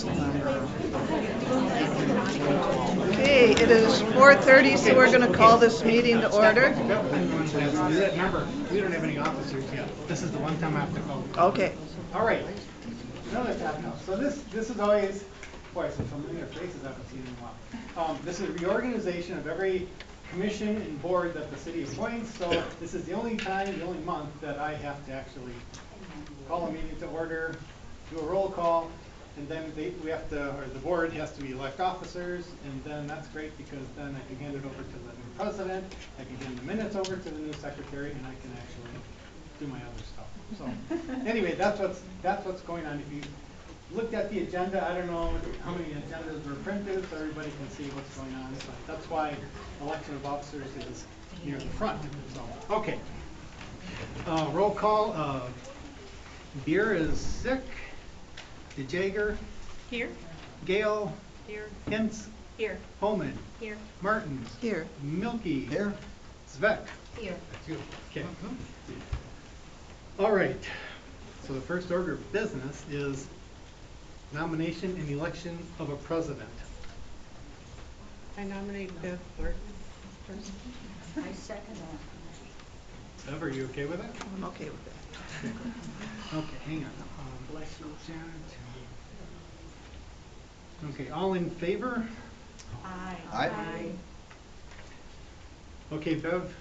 council member. Okay, it is 4:30, so we're going to call this meeting to order. Remember, we don't have any officers yet. This is the one time I have to call. Okay. All right. Another tab now. So this is always, boy, some familiar faces I haven't seen in a while. This is a reorganization of every commission and board that the city appoints. So this is the only month that I have to actually call a meeting to order, do a roll call, and then we have to, or the board has to elect officers, and then that's great because then I can hand it over to the new president, I can hand the minutes over to the new secretary, and I can actually do my other stuff. So anyway, that's what's going on. If you looked at the agenda, I don't know how many agendas were printed, so everybody can see what's going on. So that's why election of officers is near the front. So okay, roll call. Beer is sick. DeJager. Here. Gehl. Here. Hintz. Here. Homan. Here. Martens. Here. Meilke. Here. Svec. Here. That's you. Okay. All right. So the first order of business is nomination and election of a president. I nominate Bev Martens. I second that. Bev, are you okay with it? I'm okay with that. Okay, hang on. Bless you. Okay, all in favor? Aye. Aye. Okay, Bev,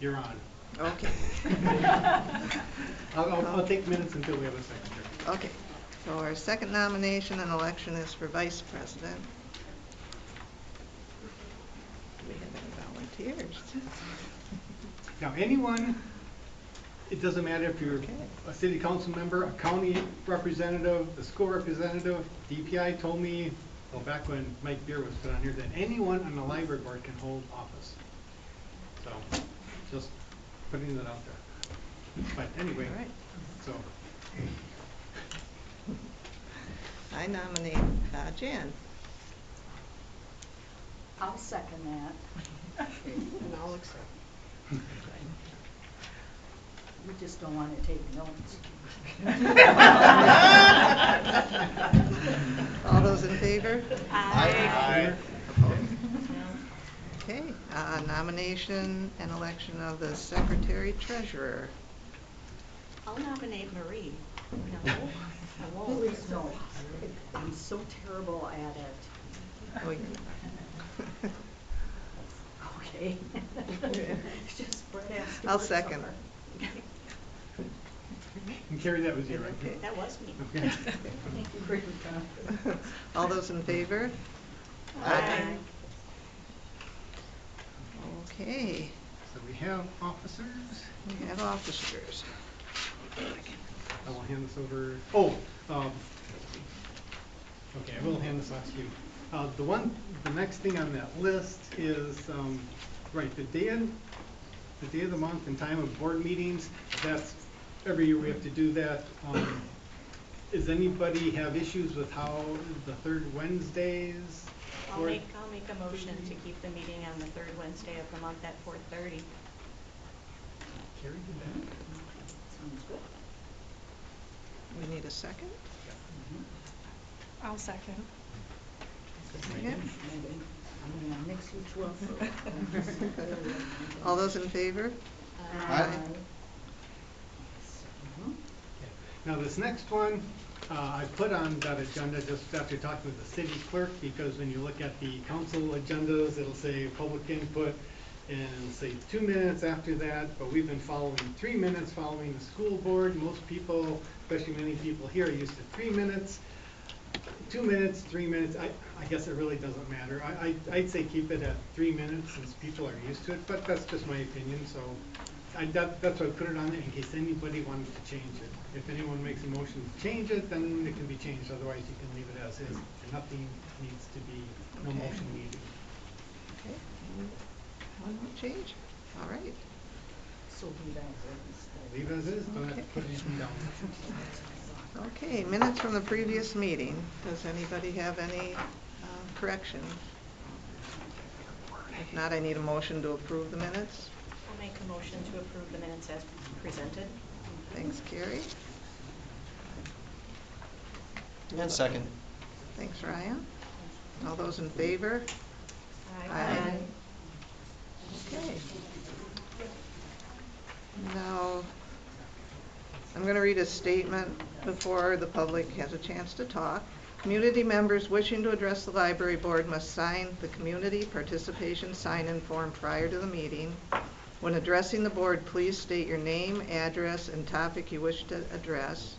you're on. Okay. I'll take minutes until we have a secretary. Okay. So our second nomination and election is for vice president. Do we have any volunteers? Now, anyone, it doesn't matter if you're a city council member, a county representative, a school representative. DPI told me, well, back when Mike Beer was put on here, that anyone on the library board can hold office. So, just putting that out there. But anyway, All right. so. I nominate Jan. I'll second that. And I'll accept. We just don't want to take notes. All those in favor? Aye. Okay. Nomination and election of the secretary treasurer. I'll nominate Marie. No, I won't. Please don't. I'm so terrible at it. Oh, you're not. Okay. It's just Bret has to I'll work second. somewhere. And Carrie, that was you, right? Okay. That was me. Okay. Thank you, Krikau. All those in favor? Aye. Okay. So we have officers. We have officers. I will hand this over. Okay, I will hand this off to you. The next thing on that list is, right, the day of the month and time of board meetings. That's every year we have to do that. Does anybody have issues with how the third Wednesdays? I'll make a motion to keep the meeting on the third Wednesday of the month at 4:30. Carrie, did that? Sounds good. We need a second. I'll second. Yeah. I'm going to mix you two up. All those in favor? Aye. Now this next one, I put on that agenda just after talking with the city clerk, because when you look at the council agendas, it'll say public input and say 2 minutes after that, but we've been following 3 minutes following the school board. Most people, especially many people here, are used to 3 minutes. 2 minutes, 3 minutes, I guess it really doesn't matter. I'd say keep it at 3 minutes since people are used to it, but that's just my opinion. So that's why I put it on there in case anybody wanted to change it. If anyone makes a motion to change it, then it can be changed. Otherwise, you can leave it as is. Nothing needs to be, no Okay. motion needed. Okay. One change? All right. So leave as is. Leave as is, don't have to put anything down. Okay, minutes from the previous meeting. Does anybody have any corrections? If not, I need a motion to approve the minutes. I'll make a motion to approve the minutes as presented. Thanks, Carrie. And second. Thanks, Ryan. All those in favor? Aye. Okay. Now, I'm going to read a statement before the public has a chance to talk. Community members wishing to address the library board must sign the community participation sign-in form prior to the meeting. When addressing the board, please state your name, address, and topic you wish to address.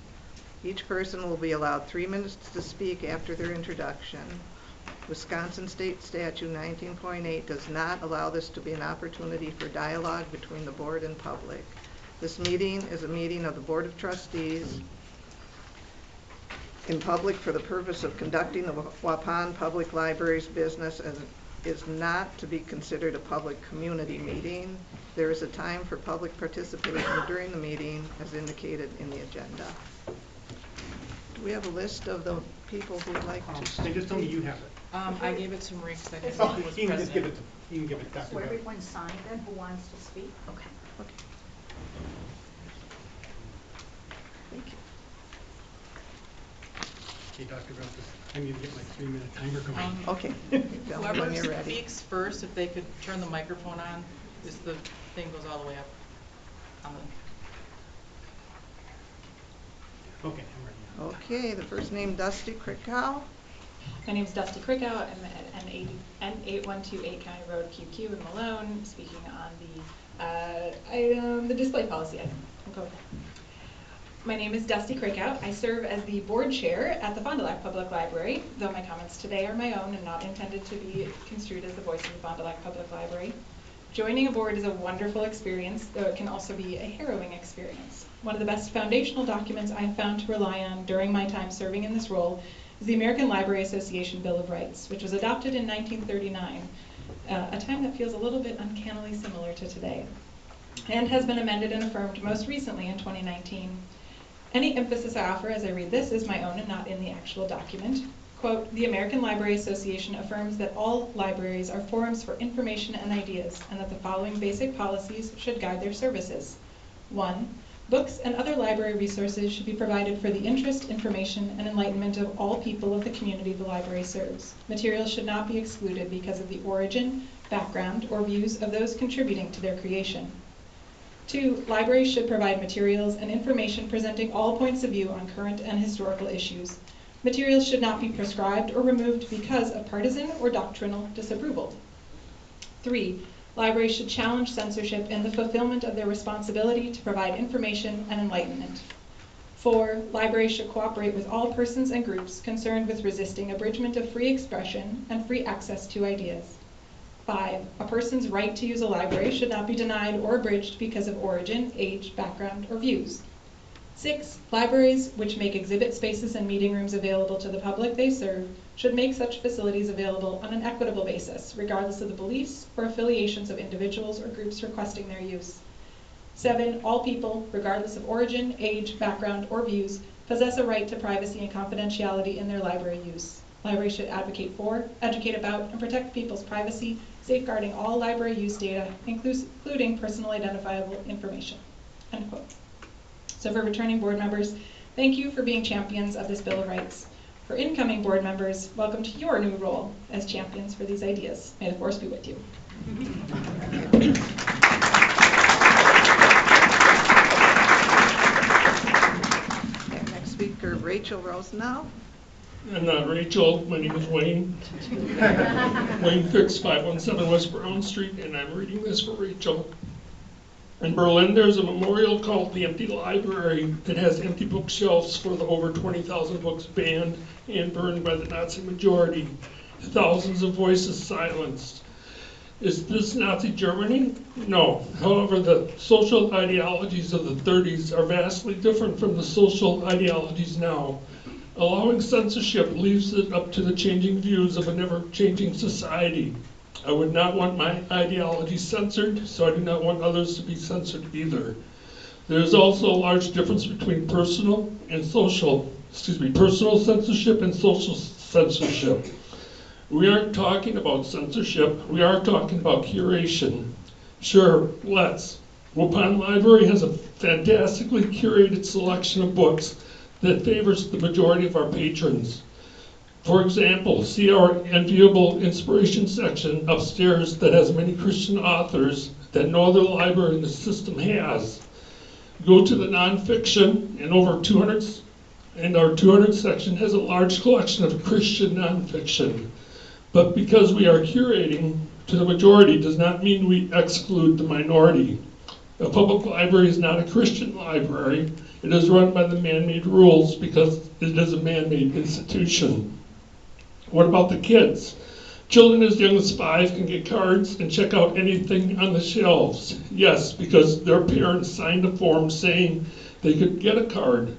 Each person will be allowed 3 minutes to speak after their introduction. Wisconsin State Statute 19.8 does not allow this to be an opportunity for dialogue between the board and public. This meeting is a meeting of the Board of Trustees in public for the purpose of conducting the Waupun Public Library's business and is not to be considered a public community meeting. There is a time for public participation during the meeting as indicated in the agenda. Do we have a list of the people who would like to speak? They just told me you have it. I gave it to Marie because I didn't Oh, know who was you can just give president. it to, you can give it to Dr. So Bev. everyone signed then, who wants to speak? Okay. Okay. Thank you. Okay, Dr. Bev, I need to get my 3-minute timer going. Okay. Tell me Whoever when you're ready. speaks first, if they could turn the microphone on, this the thing goes all the way up. On the- Okay, I'm ready. Okay, the first name, Dusty Krikau. My name is Dusty Krikau. I'm at N8128 County Road, QQ in Malone, speaking on the display policy item. I'll go with that. My name is Dusty Krikau. I serve as the board chair at the Vande Public Library, though my comments today are my own and not intended to be construed as the voice of the Vande Public Library. Joining a board is a wonderful experience, though it can also be a harrowing experience. One of the best foundational documents I have found to rely on during my time serving in this role is the American Library Association Bill of Rights, which was adopted in 1939, a time that feels a little bit uncannily similar to today, and has been amended and affirmed most recently in 2019. Any emphasis I offer as I read this is my own and not in the actual document. Quote, the American Library Association affirms that all libraries are forums for information and ideas, and that the following basic policies should guide their services. 1. Books and other library resources should be provided for the interest, information, and enlightenment of all people of the community the library serves. Materials should not be excluded because of the origin, background, or views of those contributing to their creation. 2. Libraries should provide materials and information presenting all points of view on current and historical issues. Materials should not be prescribed or removed because of partisan or doctrinal disapproval. 3. Libraries should challenge censorship in the fulfillment of their responsibility to provide information and enlightenment. 4. Libraries should cooperate with all persons and groups concerned with resisting abridgment of free expression and free access to ideas. 5. A person's right to use a library should not be denied or abridged because of origin, age, background, or views. 6. Libraries which make exhibit spaces and meeting rooms available to the public they serve should make such facilities available on an equitable basis, regardless of the beliefs or affiliations of individuals or groups requesting their use. 7. All people, regardless of origin, age, background, or views, possess a right to privacy and confidentiality in their library use. Libraries should advocate for, educate about, and protect people's privacy, safeguarding all library use data, including personal identifiable information. End quote. So for returning board members, thank you for being champions of this Bill of Rights. For incoming board members, welcome to your new role as champions for these ideas. May the force be with you. Okay, next speaker, Rachel Rosenow. I'm not Rachel, my name is Wayne. Wayne Fix, 517 West Brown Street, and I'm reading this for Rachel. In Berlin, there's a memorial called the Empty Library that has empty bookshelves for the over 20,000 books banned and burned by the Nazi majority. Thousands of voices silenced. Is this Nazi Germany? No. However, the social ideologies of the 30s are vastly different from the social ideologies now. Allowing censorship leaves it up to the changing views of a never-changing society. I would not want my ideology censored, so I do not want others to be censored either. There is also a large difference between personal censorship and social censorship. We aren't talking about censorship, we are talking about curation. Sure, let's. Waupun Library has a fantastically curated selection of books that favors the majority of our patrons. For example, see our enviable inspiration section upstairs that has many Christian authors that no other library in the system has. Go to the nonfiction, and our 200 section has a large collection of Christian nonfiction. But because we are curating to the majority does not mean we exclude the minority. A public library is not a Christian library. It is run by the man-made rules because it is a man-made institution. What about the kids? Children as young as 5 can get cards and check out anything on the shelves. Yes, because their parents signed a form saying they could get a card.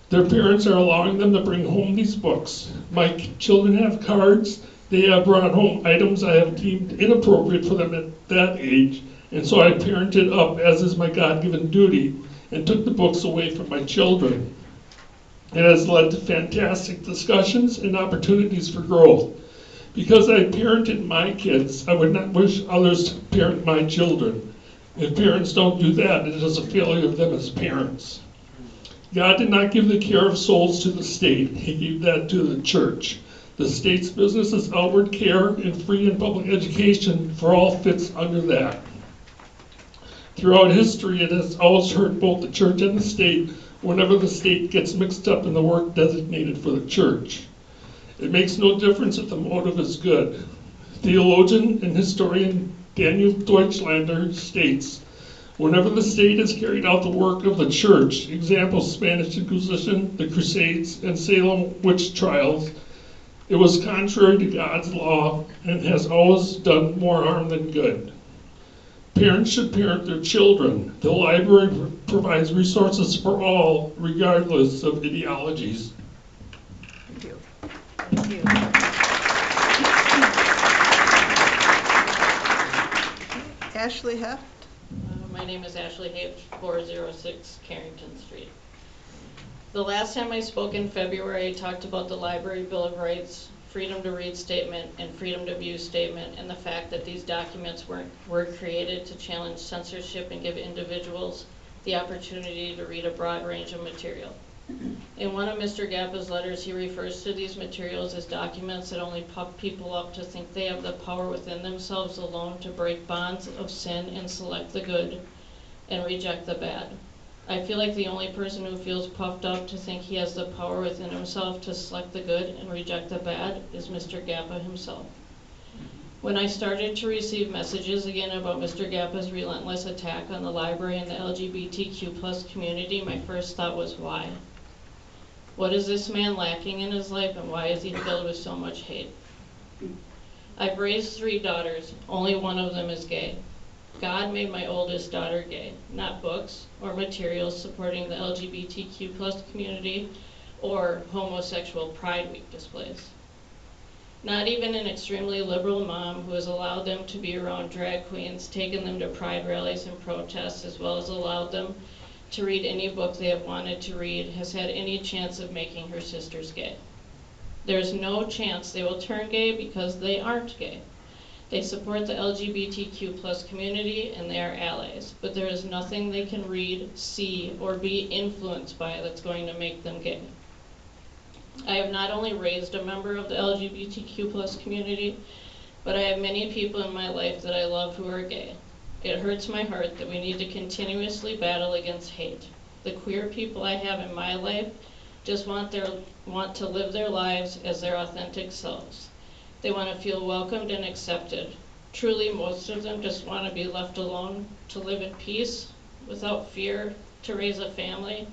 Their parents are allowing them to bring home these books. My children have cards. They have brought home items I have deemed inappropriate for them at that age, and so I parented up, as is my God-given duty, and took the books away from my children. It has led to fantastic discussions and opportunities for growth. Because I parented my kids, I would not wish others to parent my children. If parents don't do that, it is a failure of them as parents. God did not give the care of souls to the state. He gave that to the church. The state's business is outward care, and free and public education for all fits under that. Throughout history, it has always hurt both the church and the state whenever the state gets mixed up in the work designated for the church. It makes no difference if the motive is good. Theologian and historian Daniel Deutschlander states, whenever the state has carried out the work of the church, examples Spanish Inquisition, the Crusades, and Salem witch trials, it was contrary to God's law and has always done more harm than good. Parents should parent their children. The library provides resources for all, regardless of ideologies. Thank you. Thank you. Ashley Heft. My name is Ashley Hoeft, 406 Carrington Street. The last time I spoke in February, I talked about the Library Bill of Rights, Freedom to Read Statement, and Freedom to View Statement, and the fact that these documents were created to challenge censorship and give individuals the opportunity to read a broad range of material. In one of Mr. Gappa's letters, he refers to these materials as documents that only puff people up to think they have the power within themselves alone to break bonds of sin and select the good and reject the bad. I feel like the only person who feels puffed up to think he has the power within himself to select the good and reject the bad is Mr. Gappa himself. When I started to receive messages again about Mr. Gappa's relentless attack on the library and the LGBTQ+ community, my first thought was why? What is this man lacking in his life, and why is he filled with so much hate? I've raised 3 daughters. Only one of them is gay. God made my oldest daughter gay, not books or materials supporting the LGBTQ+ community or homosexual Pride Week displays. Not even an extremely liberal mom who has allowed them to be around drag queens, taken them to pride rallies and protests, as well as allowed them to read any book they have wanted to read, has had any chance of making her sisters gay. There's no chance they will turn gay because they aren't gay. They support the LGBTQ+ community and they are allies, but there is nothing they can read, see, or be influenced by that's going to make them gay. I have not only raised a member of the LGBTQ+ community, but I have many people in my life that I love who are gay. It hurts my heart that we need to continuously battle against hate. The queer people I have in my life just want to live their lives as their authentic selves. They want to feel welcomed and accepted. Truly, most of them just want to be left alone, to live in peace, without fear, to raise a family,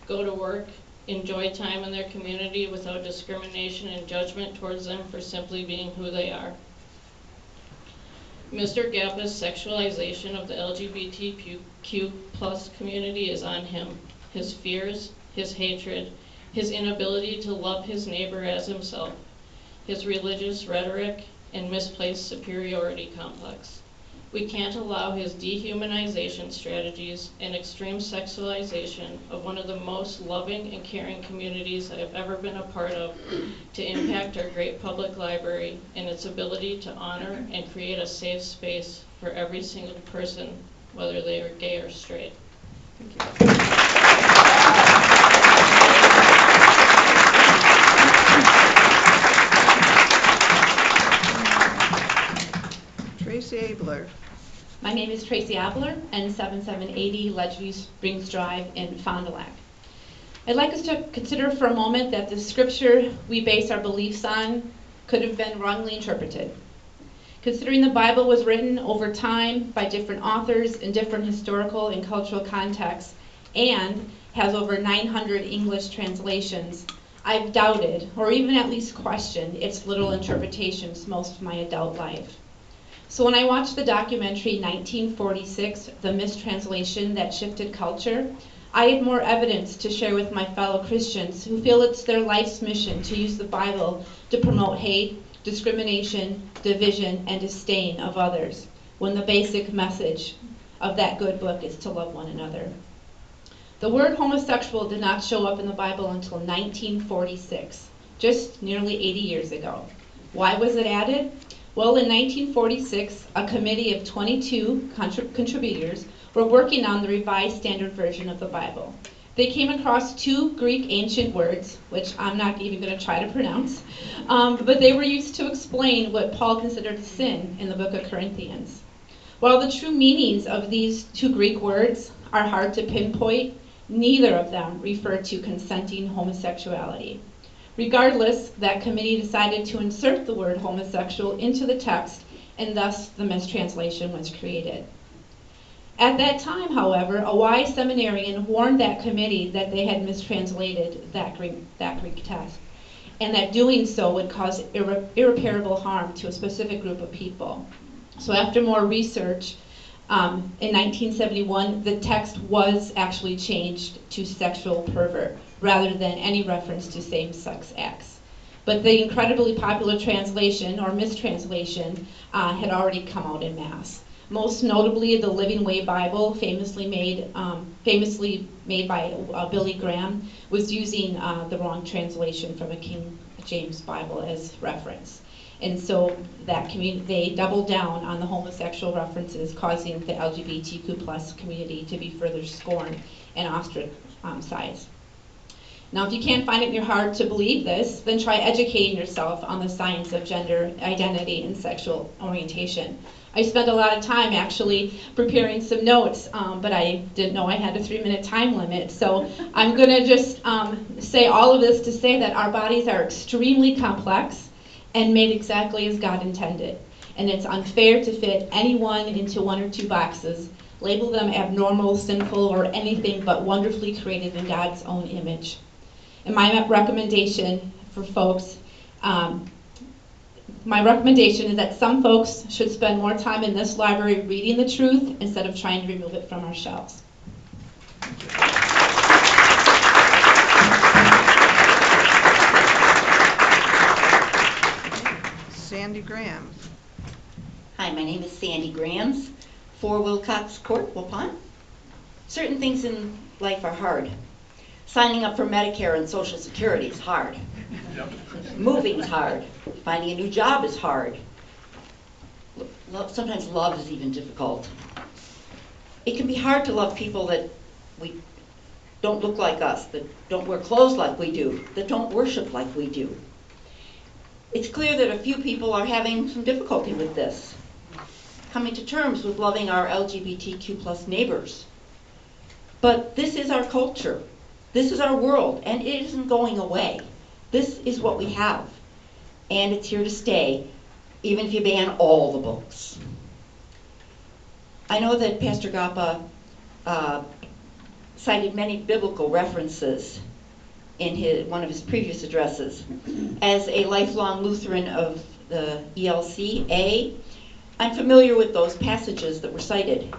go to work, enjoy time in their community without discrimination and judgment towards them for simply being who they are. Mr. Gappa's sexualization of the LGBTQ+ community is on him. His fears, his hatred, his inability to love his neighbor as himself, his religious rhetoric, and misplaced superiority complex. We can't allow his dehumanization strategies and extreme sexualization of one of the most loving and caring communities I have ever been a part of to impact our great public library and its ability to honor and create a safe space for every single person, whether they are gay or straight. Thank you. Abler. My name is Tracey Abler, N7780 Ledgeview Springs Drive in Fond du Lac. I'd like us to consider for a moment that the scripture we base our beliefs on could have been wrongly interpreted. Considering the Bible was written over time by different authors in different historical and cultural contexts and has over 900 English translations, I've doubted, or even at least questioned, its literal interpretations most of my adult life. So when I watched the documentary 1946, The Mistranslation That Shifted Culture, I had more evidence to share with my fellow Christians who feel it's their life's mission to use the Bible to promote hate, discrimination, division, and disdain of others, when the basic message of that good book is to love one another. The word homosexual did not show up in the Bible until 1946, just nearly 80 years ago. Why was it added? Well, in 1946, a committee of 22 contributors were working on the Revised Standard Version of the Bible. They came across two Greek ancient words, which I'm not even going to try to pronounce, but they were used to explain what Paul considered sin in the book of Corinthians. While the true meanings of these two Greek words are hard to pinpoint, neither of them refer to consenting homosexuality. Regardless, that committee decided to insert the word homosexual into the text, and thus the mistranslation was created. At that time, however, a wise seminarian warned that committee that they had mistranslated that Greek text, and that doing so would cause irreparable harm to a specific group of people. So after more research, in 1971, the text was actually changed to sexual pervert, rather than any reference to same-sex acts. But the incredibly popular translation, or mistranslation, had already come out en masse. Most notably, the Living Way Bible, famously made by Billy Graham, was using the wrong translation from a King James Bible as reference. And so that they doubled down on the homosexual references, causing the LGBTQ+ community to be further scorned and ostracized. Now, if you can't find it in your heart to believe this, then try educating yourself on the science of gender identity and sexual orientation. I spent a lot of time actually preparing some notes, but I didn't know I had a 3-minute time limit. So I'm going to just say all of this to say that our bodies are extremely complex and made exactly as God intended. And it's unfair to fit anyone into one or two boxes, label them abnormal, sinful, or anything but wonderfully created in God's own image. And my recommendation for folks, my recommendation is that some folks should spend more time in this library reading the truth instead of trying to remove it from our shelves. Sandy Graham. Hi, my name is Sandy Grams, 4 Wilcox Court, Waupun. Certain things in life are hard. Signing up for Medicare and Social Security is hard. Moving's hard. Finding a new job is hard. Sometimes love is even difficult. It can be hard to love people that we don't look like us, that don't wear clothes like we do, that don't worship like we do. It's clear that a few people are having some difficulty with this, coming to terms with loving our LGBTQ+ neighbors. But this is our culture. This is our world, and it isn't going away. This is what we have, and it's here to stay, even if you ban all the books. I know that Pastor Gappa cited many biblical references in one of his previous addresses. As a lifelong Lutheran of the ELCA, I'm familiar with those passages that were cited.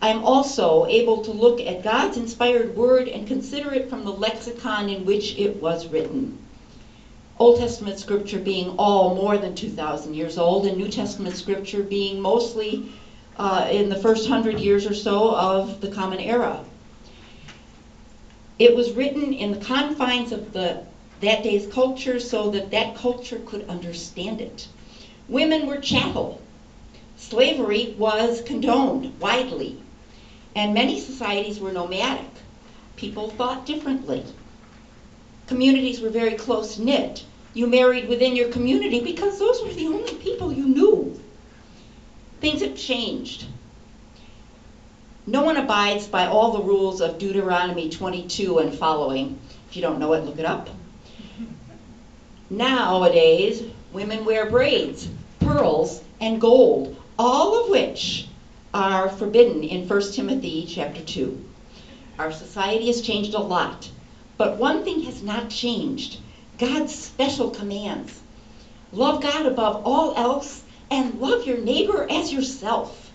I'm also able to look at God's inspired word and consider it from the lexicon in which it was written. Old Testament scripture being all more than 2,000 years old, and New Testament scripture being mostly in the first 100 years or so of the Common Era. It was written in the confines of that day's culture so that that culture could understand it. Women were chattel. Slavery was condoned widely. And many societies were nomadic. People thought differently. Communities were very close-knit. You married within your community because those were the only people you knew. Things have changed. No one abides by all the rules of Deuteronomy 22 and following. If you don't know it, look it up. Nowadays, women wear braids, pearls, and gold, all of which are forbidden in 1 Timothy chapter 2. Our society has changed a lot, but one thing has not changed: God's special commands. Love God above all else and love your neighbor as yourself.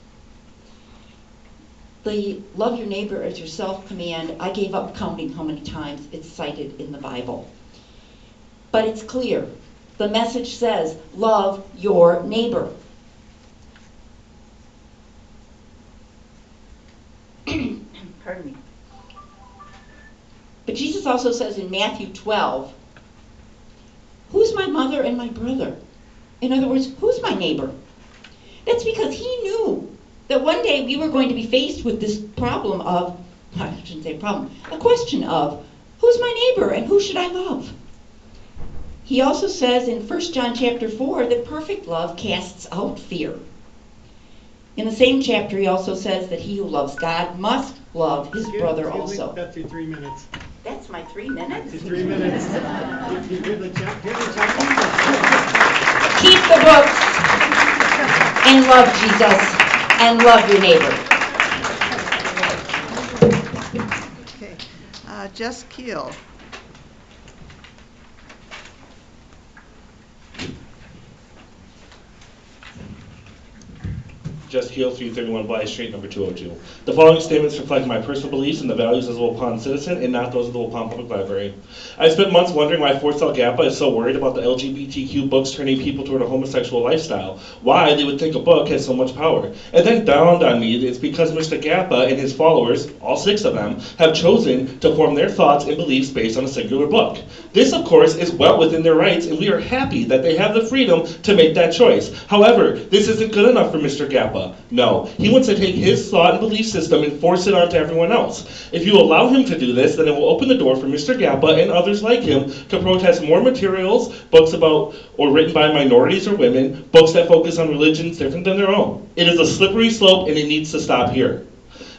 The love your neighbor as yourself command, I gave up counting how many times it's cited in the Bible. But it's clear. The message says, love your neighbor. Pardon me. But Jesus also says in Matthew 12, who's my mother and my brother? In other words, who's my neighbor? That's because he knew that one day we were going to be faced with this problem of, I shouldn't say problem, a question of, who's my neighbor and who should I love? He also says in 1 John chapter 4 that perfect love casts out fear. In the same chapter, he also says that he who loves God must love his brother also. That's your 3 minutes. That's my 3 minutes? Your 3 minutes. Hear the Keep the books and love Jesus and love your neighbor. Okay. Jess Kiehl. Jess Kiehl, 331 Blythe Street, number 202. The following statements reflect my personal beliefs and the values as a Waupun citizen and not those of the Waupun Public Library. I spent months wondering why Forsell Gappa is so worried about the LGBTQ books turning people toward a homosexual lifestyle, why they would think a book has so much power. It then dawned on me that it's because Mr. Gappa and his followers, all 6 of them, have chosen to form their thoughts and beliefs based on a singular book. This, of course, is well within their rights, and we are happy that they have the freedom to make that choice. However, this isn't good enough for Mr. Gappa. No, he wants to take his thought and belief system and force it onto everyone else. If you allow him to do this, then it will open the door for Mr. Gappa and others like him to protest more materials, books about or written by minorities or women, books that focus on religions different than their own. It is a slippery slope and it needs to stop here.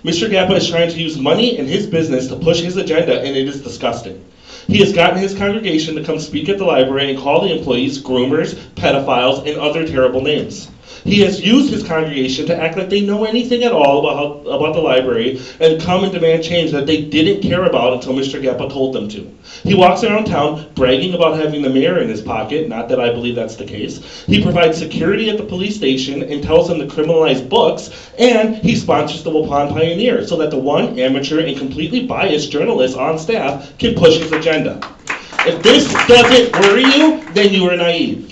Mr. Gappa is trying to use money and his business to push his agenda, and it is disgusting. He has gotten his congregation to come speak at the library and call the employees groomers, pedophiles, and other terrible names. He has used his congregation to act like they know anything at all about the library and come and demand change that they didn't care about until Mr. Gappa told them to. He walks around town bragging about having the mayor in his pocket, not that I believe that's the case. He provides security at the police station and tells them to criminalize books, and he sponsors the Waupun Pioneer so that the one amateur and completely biased journalist on staff can push his agenda. If this doesn't worry you, then you are naive.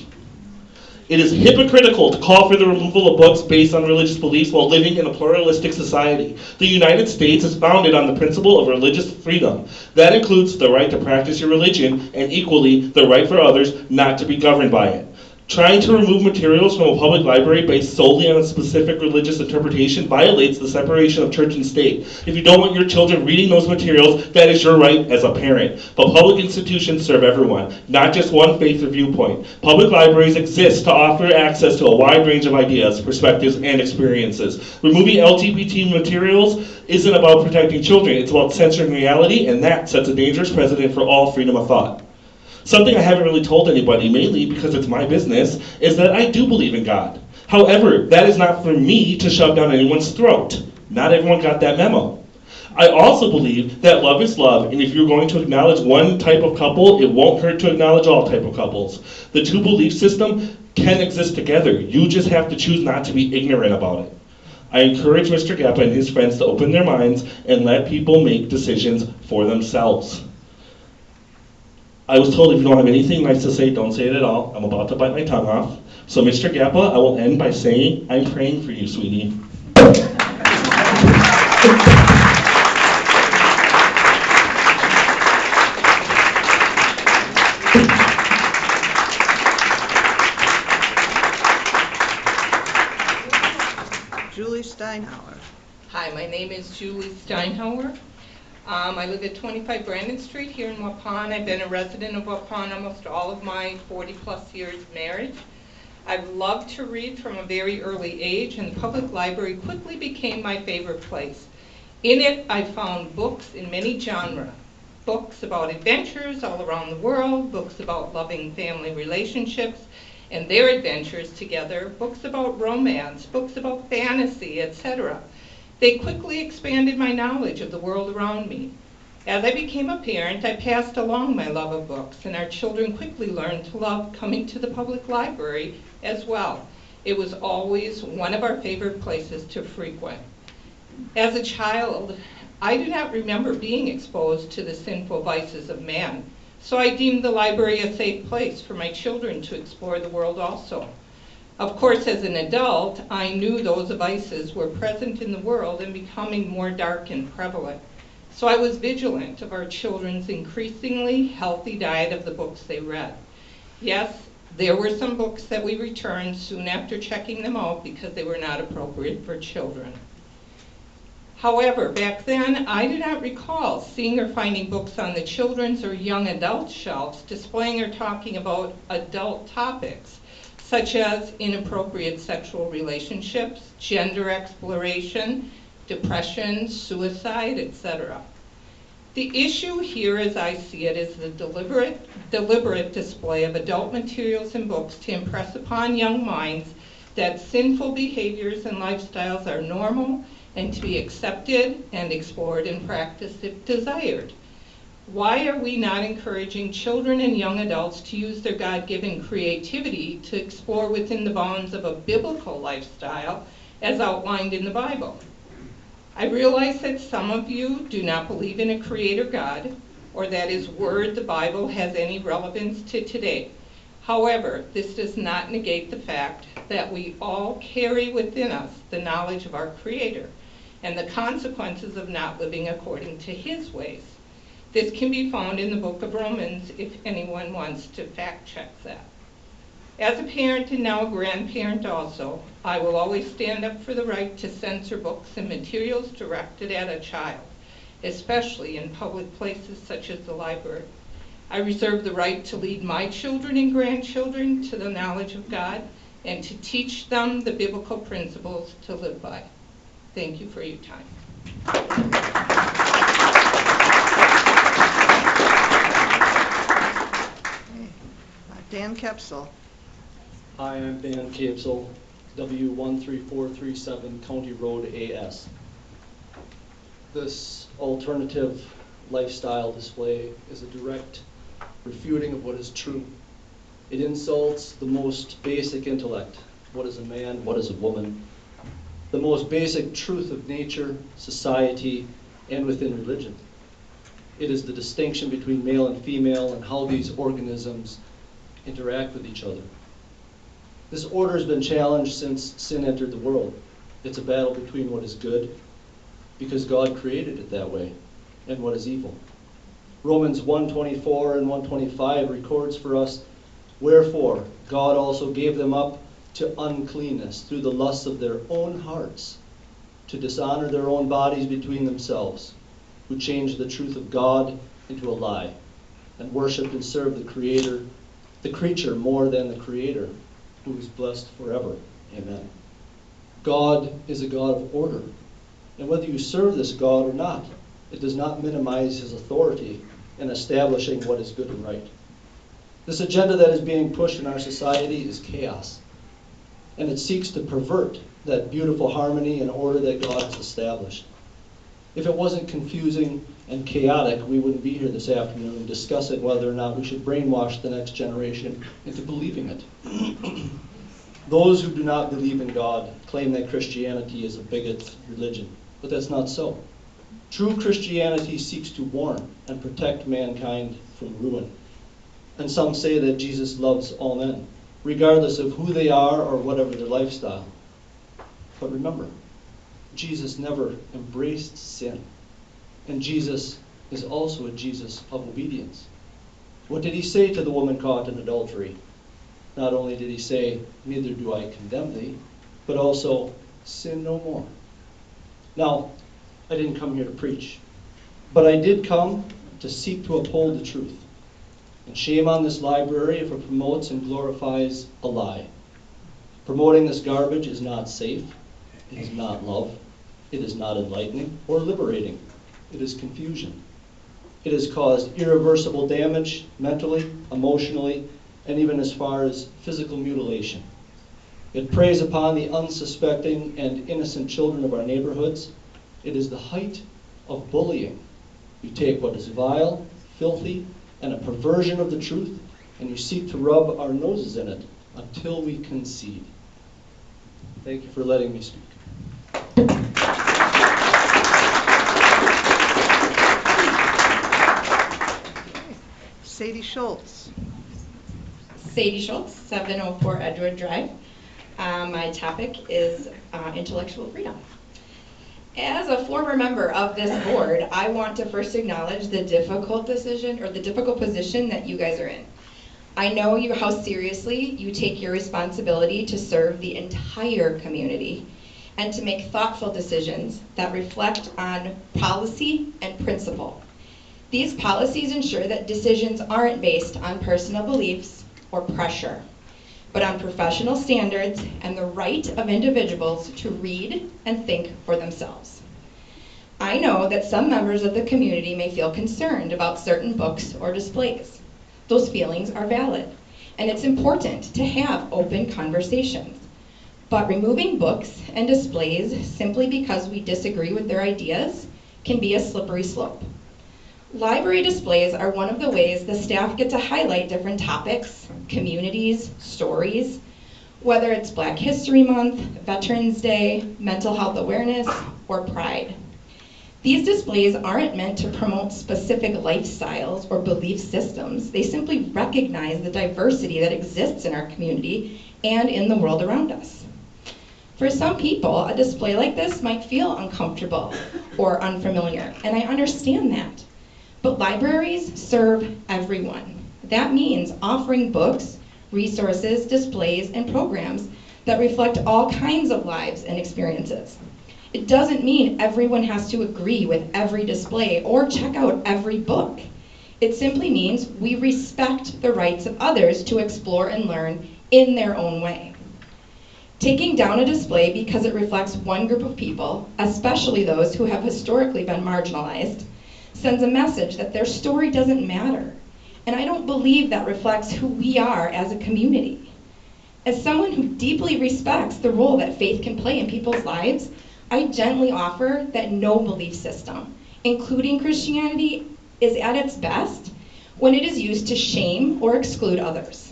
It is hypocritical to call for the removal of books based on religious beliefs while living in a pluralistic society. The United States is founded on the principle of religious freedom. That includes the right to practice your religion and equally the right for others not to be governed by it. Trying to remove materials from a public library based solely on a specific religious interpretation violates the separation of church and state. If you don't want your children reading those materials, that is your right as a parent. But public institutions serve everyone, not just one faith or viewpoint. Public libraries exist to offer access to a wide range of ideas, perspectives, and experiences. Removing LGBT materials isn't about protecting children, it's about censoring reality, and that sets a dangerous precedent for all freedom of thought. Something I haven't really told anybody, mainly because it's my business, is that I do believe in God. However, that is not for me to shove down anyone's throat. Not everyone got that memo. I also believe that love is love, and if you're going to acknowledge one type of couple, it won't hurt to acknowledge all type of couples. The two belief systems can exist together. You just have to choose not to be ignorant about it. I encourage Mr. Gappa and his friends to open their minds and let people make decisions for themselves. I was told if you don't have anything nice to say, don't say it at all. I'm about to bite my tongue off. So Mr. Gappa, I will end by saying, I'm praying for you, sweetie. Julie Steinhauer. Hi, my name is Julie Steinhauer. I live at 25 Brandon Street here in Waupun. I've been a resident of Waupun almost all of my 40-plus years of marriage. I've loved to read from a very early age, and the public library quickly became my favorite place. In it, I found books in many genres. Books about adventures all around the world, books about loving family relationships and their adventures together, books about romance, books about fantasy, etc. They quickly expanded my knowledge of the world around me. As I became a parent, I passed along my love of books, and our children quickly learned to love coming to the public library as well. It was always one of our favorite places to frequent. As a child, I do not remember being exposed to the sinful vices of man, so I deemed the library a safe place for my children to explore the world also. Of course, as an adult, I knew those vices were present in the world and becoming more dark and prevalent. So I was vigilant of our children's increasingly healthy diet of the books they read. Yes, there were some books that we returned soon after checking them out because they were not appropriate for children. However, back then, I do not recall seeing or finding books on the children's or young adult shelves displaying or talking about adult topics, such as inappropriate sexual relationships, gender exploration, depression, suicide, etc. The issue here, as I see it, is the deliberate display of adult materials and books to impress upon young minds that sinful behaviors and lifestyles are normal and to be accepted and explored and practiced if desired. Why are we not encouraging children and young adults to use their God-given creativity to explore within the bounds of a biblical lifestyle as outlined in the Bible? I realize that some of you do not believe in a creator God or that his word, the Bible, has any relevance to today. However, this does not negate the fact that we all carry within us the knowledge of our Creator and the consequences of not living according to his ways. This can be found in the book of Romans if anyone wants to fact check that. As a parent and now a grandparent also, I will always stand up for the right to censor books and materials directed at a child, especially in public places such as the library. I reserve the right to lead my children and grandchildren to the knowledge of God and to teach them the biblical principles to live by. Thank you for your time. Dan Koepsell. Hi, I'm Dan Koepsell, W13437 County Road AS. This alternative lifestyle display is a direct refuting of what is true. It insults the most basic intellect. What is a man? What is a woman? The most basic truth of nature, society, and within religion. It is the distinction between male and female and how these organisms interact with each other. This order has been challenged since sin entered the world. It's a battle between what is good, because God created it that way, and what is evil. Romans 1:24 and 1:25 records for us, "Wherefore God also gave them up to uncleanness through the lusts of their own hearts, to dishonor their own bodies between themselves, who changed the truth of God into a lie, and worshiped and served the creature more than the Creator, who is blessed forever. Amen." God is a God of order, and whether you serve this God or not, it does not minimize his authority in establishing what is good and right. This agenda that is being pushed in our society is chaos, and it seeks to pervert that beautiful harmony and order that God has established. If it wasn't confusing and chaotic, we wouldn't be here this afternoon discussing whether or not we should brainwash the next generation into believing it. Those who do not believe in God claim that Christianity is a bigot religion, but that's not so. True Christianity seeks to warn and protect mankind from ruin. And some say that Jesus loves all men, regardless of who they are or whatever their lifestyle. But remember, Jesus never embraced sin. And Jesus is also a Jesus of obedience. What did he say to the woman caught in adultery? Not only did he say, "Neither do I condemn thee," but also, "Sin no more." Now, I didn't come here to preach, but I did come to seek to uphold the truth. And shame on this library if it promotes and glorifies a lie. Promoting this garbage is not safe, it is not love, it is not enlightening or liberating. It is confusion. It has caused irreversible damage mentally, emotionally, and even as far as physical mutilation. It preys upon the unsuspecting and innocent children of our neighborhoods. It is the height of bullying. You take what is vile, filthy, and a perversion of the truth, and you seek to rub our noses in it until we concede. Thank you for letting me speak. Sadie Schultz. Sadie Schultz, 704 Edgewood Drive. My topic is intellectual freedom. As a former member of this board, I want to first acknowledge the difficult decision or the difficult position that you guys are in. I know how seriously you take your responsibility to serve the entire community and to make thoughtful decisions that reflect on policy and principle. These policies ensure that decisions aren't based on personal beliefs or pressure, but on professional standards and the right of individuals to read and think for themselves. I know that some members of the community may feel concerned about certain books or displays. Those feelings are valid, and it's important to have open conversations. But removing books and displays simply because we disagree with their ideas can be a slippery slope. Library displays are one of the ways the staff get to highlight different topics, communities, stories, whether it's Black History Month, Veterans Day, mental health awareness, or Pride. These displays aren't meant to promote specific lifestyles or belief systems. They simply recognize the diversity that exists in our community and in the world around us. For some people, a display like this might feel uncomfortable or unfamiliar, and I understand that. But libraries serve everyone. That means offering books, resources, displays, and programs that reflect all kinds of lives and experiences. It doesn't mean everyone has to agree with every display or check out every book. It simply means we respect the rights of others to explore and learn in their own way. Taking down a display because it reflects one group of people, especially those who have historically been marginalized, sends a message that their story doesn't matter. And I don't believe that reflects who we are as a community. As someone who deeply respects the role that faith can play in people's lives, I gently offer that no belief system, including Christianity, is at its best when it is used to shame or exclude others.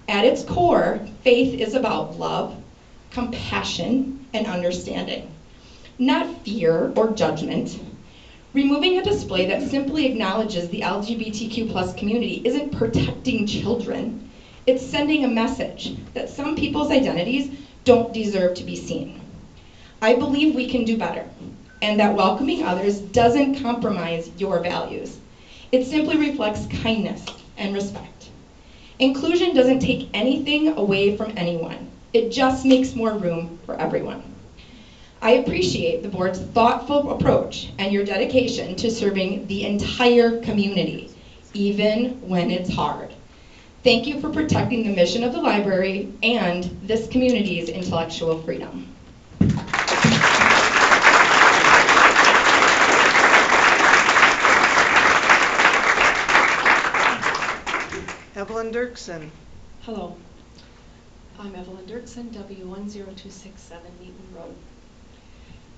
At its core, faith is about love, compassion, and understanding, not fear or judgment. Removing a display that simply acknowledges the LGBTQ+ community isn't protecting children. It's sending a message that some people's identities don't deserve to be seen. I believe we can do better, and that welcoming others doesn't compromise your values. It simply reflects kindness and respect. Inclusion doesn't take anything away from anyone. It just makes more room for everyone. I appreciate the board's thoughtful approach and your dedication to serving the entire community, even when it's hard. Thank you for protecting the mission of the library and this community's intellectual freedom. Evelyn Dirkson. Hello, I'm Evelyn Dirkson, W10267 Neaton Road.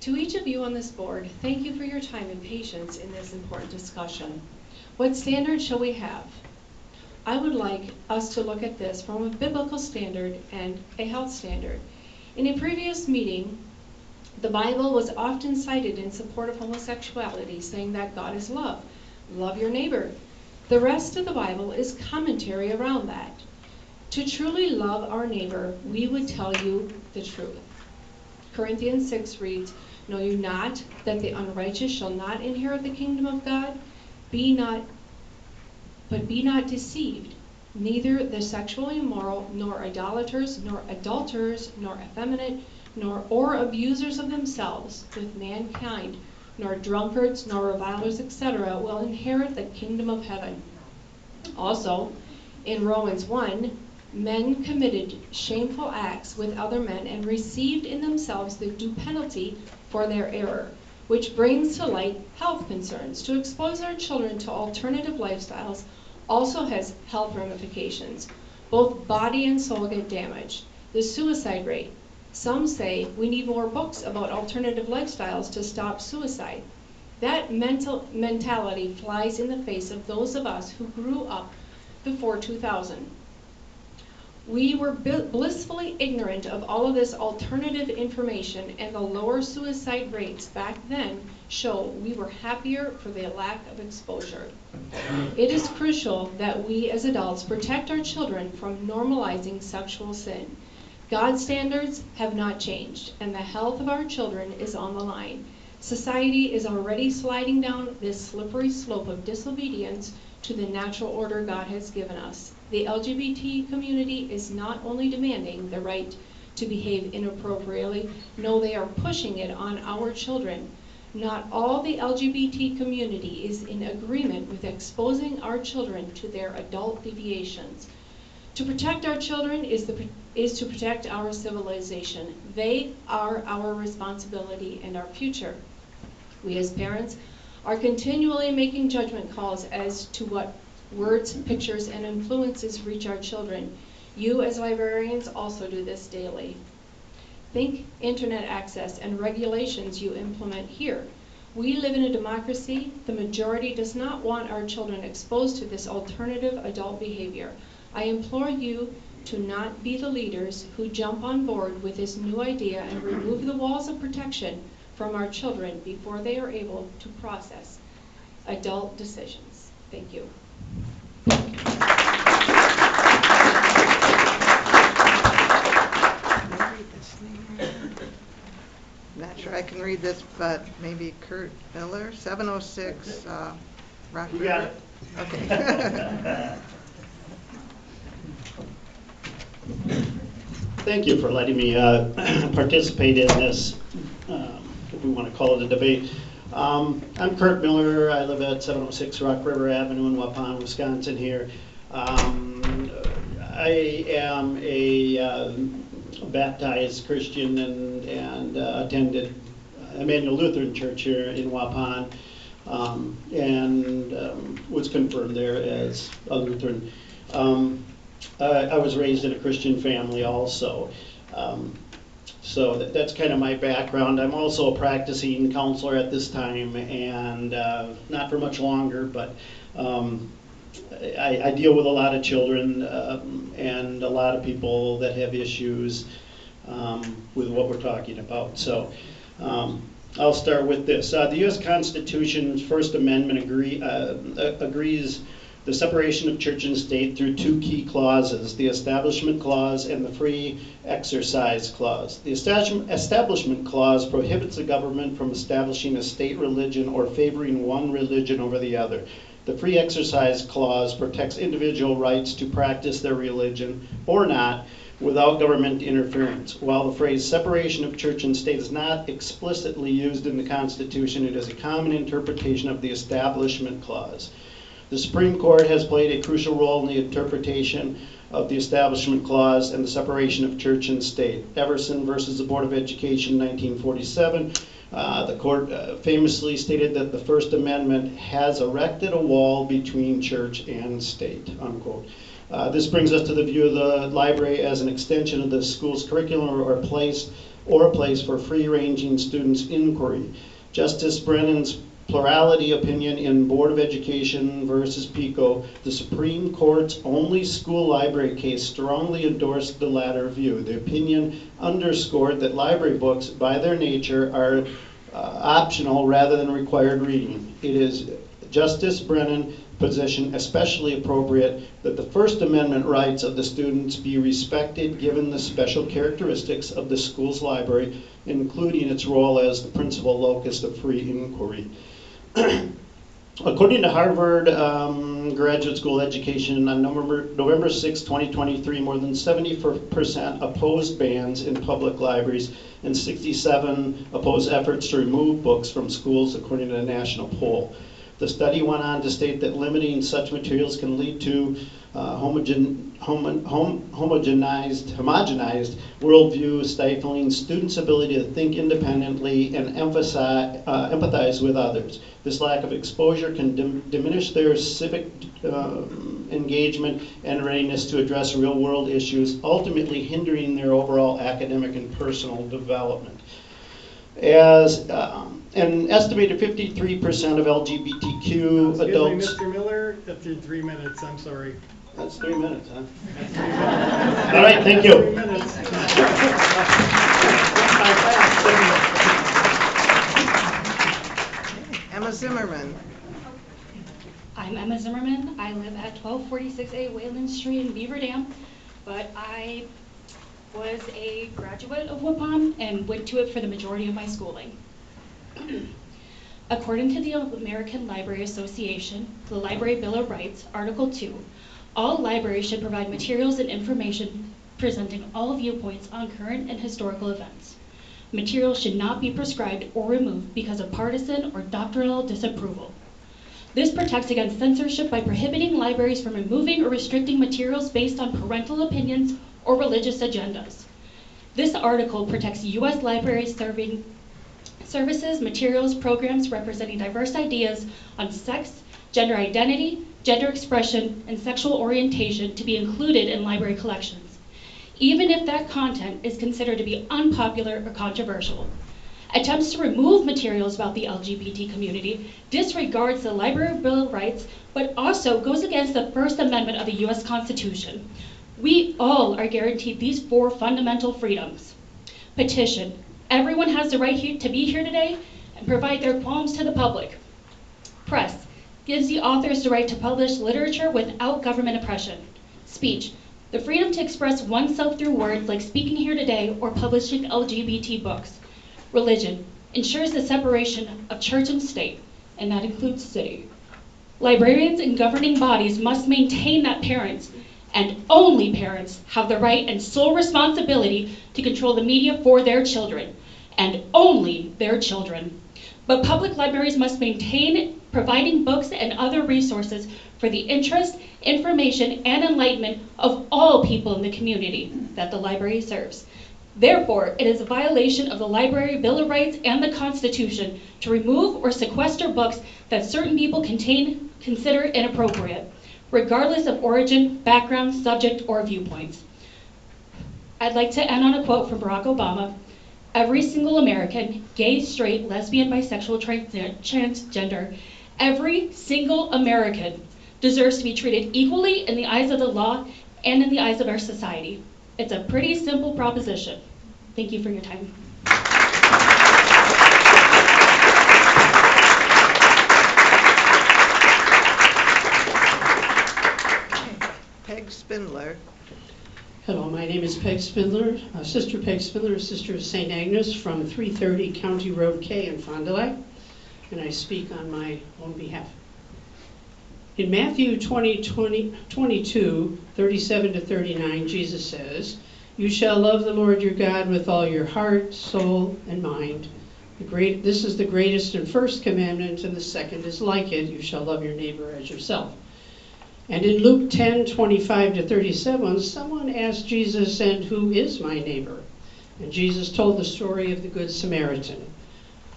To each of you on this board, thank you for your time and patience in this important discussion. What standard shall we have? I would like us to look at this from a biblical standard and a health standard. In a previous meeting, the Bible was often cited in support of homosexuality, saying that God is love. Love your neighbor. The rest of the Bible is commentary around that. To truly love our neighbor, we would tell you the truth. Corinthians 6 reads, "Know you not that the unrighteous shall not inherit the kingdom of God? Be not deceived. Neither the sexually immoral, nor idolaters, nor adulterers, nor effeminate, or abusers of themselves with mankind, nor drunkards, nor revilers, etc., will inherit the kingdom of heaven." Also, in Romans 1, Men committed shameful acts with other men and received in themselves the due penalty for their error, which brings to light health concerns. To expose our children to alternative lifestyles also has health ramifications. Both body and soul get damaged. The suicide rate. Some say we need more books about alternative lifestyles to stop suicide. That mentality flies in the face of those of us who grew up before 2000. We were blissfully ignorant of all of this alternative information, and the lower suicide rates back then show we were happier for the lack of exposure. It is crucial that we as adults protect our children from normalizing sexual sin. God's standards have not changed, and the health of our children is on the line. Society is already sliding down this slippery slope of disobedience to the natural order God has given us. The LGBT community is not only demanding the right to behave inappropriately, no, they are pushing it on our children. Not all the LGBT community is in agreement with exposing our children to their adult deviations. To protect our children is to protect our civilization. They are our responsibility and our future. We as parents are continually making judgment calls as to what words, pictures, and influences reach our children. You as librarians also do this daily. Think internet access and regulations you implement here. We live in a democracy. The majority does not want our children exposed to this alternative adult behavior. I implore you to not be the leaders who jump on board with this new idea and remove the walls of protection from our children before they are able to process adult decisions. Thank you. Not sure I can read this, but maybe Kurt Miller, 706 Rock River. You got it. Okay. Thank you for letting me participate in this, if we want to call it a debate. I'm Kurt Miller. I live at 706 Rock River Avenue in Waupun, Wisconsin here. I am a baptized Christian and attended Emmanuel Lutheran Church here in Waupun, and was confirmed there as a Lutheran. I was raised in a Christian family also. So that's kind of my background. I'm also a practicing counselor at this time, and not for much longer, but I deal with a lot of children and a lot of people that have issues with what we're talking about. So I'll start with this. The U.S. Constitution's First Amendment agrees the separation of church and state through two key clauses, the Establishment Clause and the Free Exercise Clause. The Establishment Clause prohibits the government from establishing a state religion or favoring one religion over the other. The Free Exercise Clause protects individual rights to practice their religion or not without government interference. While the phrase separation of church and state is not explicitly used in the Constitution, it is a common interpretation of the Establishment Clause. The Supreme Court has played a crucial role in the interpretation of the Establishment Clause and the separation of church and state. Everson versus the Board of Education, 1947, the court famously stated that the First Amendment has erected a wall between church and state, unquote. This brings us to the view of the library as an extension of the school's curriculum or a place for free-ranging students' inquiry. Justice Brennan's plurality opinion in Board of Education versus Pico, the Supreme Court's only school library case, strongly endorsed the latter view. The opinion underscored that library books, by their nature, are optional rather than required reading. It is Justice Brennan's position especially appropriate that the First Amendment rights of the students be respected given the special characteristics of the school's library, including its role as the principal locus of free inquiry. According to Harvard Graduate School Education, on November 6, 2023, more than 70% opposed bans in public libraries and 67 opposed efforts to remove books from schools, according to a national poll. The study went on to state that limiting such materials can lead to homogenized worldview, stifling students' ability to think independently and empathize with others. This lack of exposure can diminish their civic engagement and readiness to address real-world issues, ultimately hindering their overall academic and personal development. As an estimated 53% of LGBTQ adults... Excuse me, Mr. Miller, that's your 3 minutes, I'm sorry. That's 3 minutes, huh? All right, thank you. 3 minutes. Emma Zimmerman. I'm Emma Zimmerman. I live at 1246A Wayland Street in Beaver Dam, but I was a graduate of Waupun and went to it for the majority of my schooling. According to the American Library Association, the Library Bill of Rights, Article 2, all libraries should provide materials and information presenting all viewpoints on current and historical events. Materials should not be prescribed or removed because of partisan or doctrinal disapproval. This protects against censorship by prohibiting libraries from removing or restricting materials based on parental opinions or religious agendas. This article protects U.S. libraries serving services, materials, programs representing diverse ideas on sex, gender identity, gender expression, and sexual orientation to be included in library collections, even if that content is considered to be unpopular or controversial. Attempts to remove materials about the LGBT community disregards the Library Bill of Rights, but also goes against the First Amendment of the U.S. Constitution. We all are guaranteed these 4 fundamental freedoms. Petition. Everyone has the right to be here today and provide their poems to the public. Press. Gives the authors the right to publish literature without government oppression. Speech. The freedom to express oneself through words like speaking here today or publishing LGBT books. Religion. Ensures the separation of church and state, and that includes city. Librarians and governing bodies must maintain that parents, and only parents, have the right and sole responsibility to control the media for their children, and only their children. But public libraries must maintain providing books and other resources for the interest, information, and enlightenment of all people in the community that the library serves. Therefore, it is a violation of the Library Bill of Rights and the Constitution to remove or sequester books that certain people consider inappropriate, regardless of origin, background, subject, or viewpoints. I'd like to end on a quote from Barack Obama. Every single American, gay, straight, lesbian, bisexual, transgender, every single American deserves to be treated equally in the eyes of the law and in the eyes of our society. It's a pretty simple proposition. Thank you for your time. Peg Spindler. Hello, my name is Peg Spindler, Sister Peg Spindler, Sister of St. Agnes from 330 County Road K in Fond du Lac, and I speak on my own behalf. In Matthew 22, 37 to 39, Jesus says, "You shall love the Lord your God with all your heart, soul, and mind. This is the greatest and first commandment, and the second is like it. You shall love your neighbor as yourself." And in Luke 10, 25 to 37, someone asked Jesus, "And who is my neighbor?" And Jesus told the story of the Good Samaritan,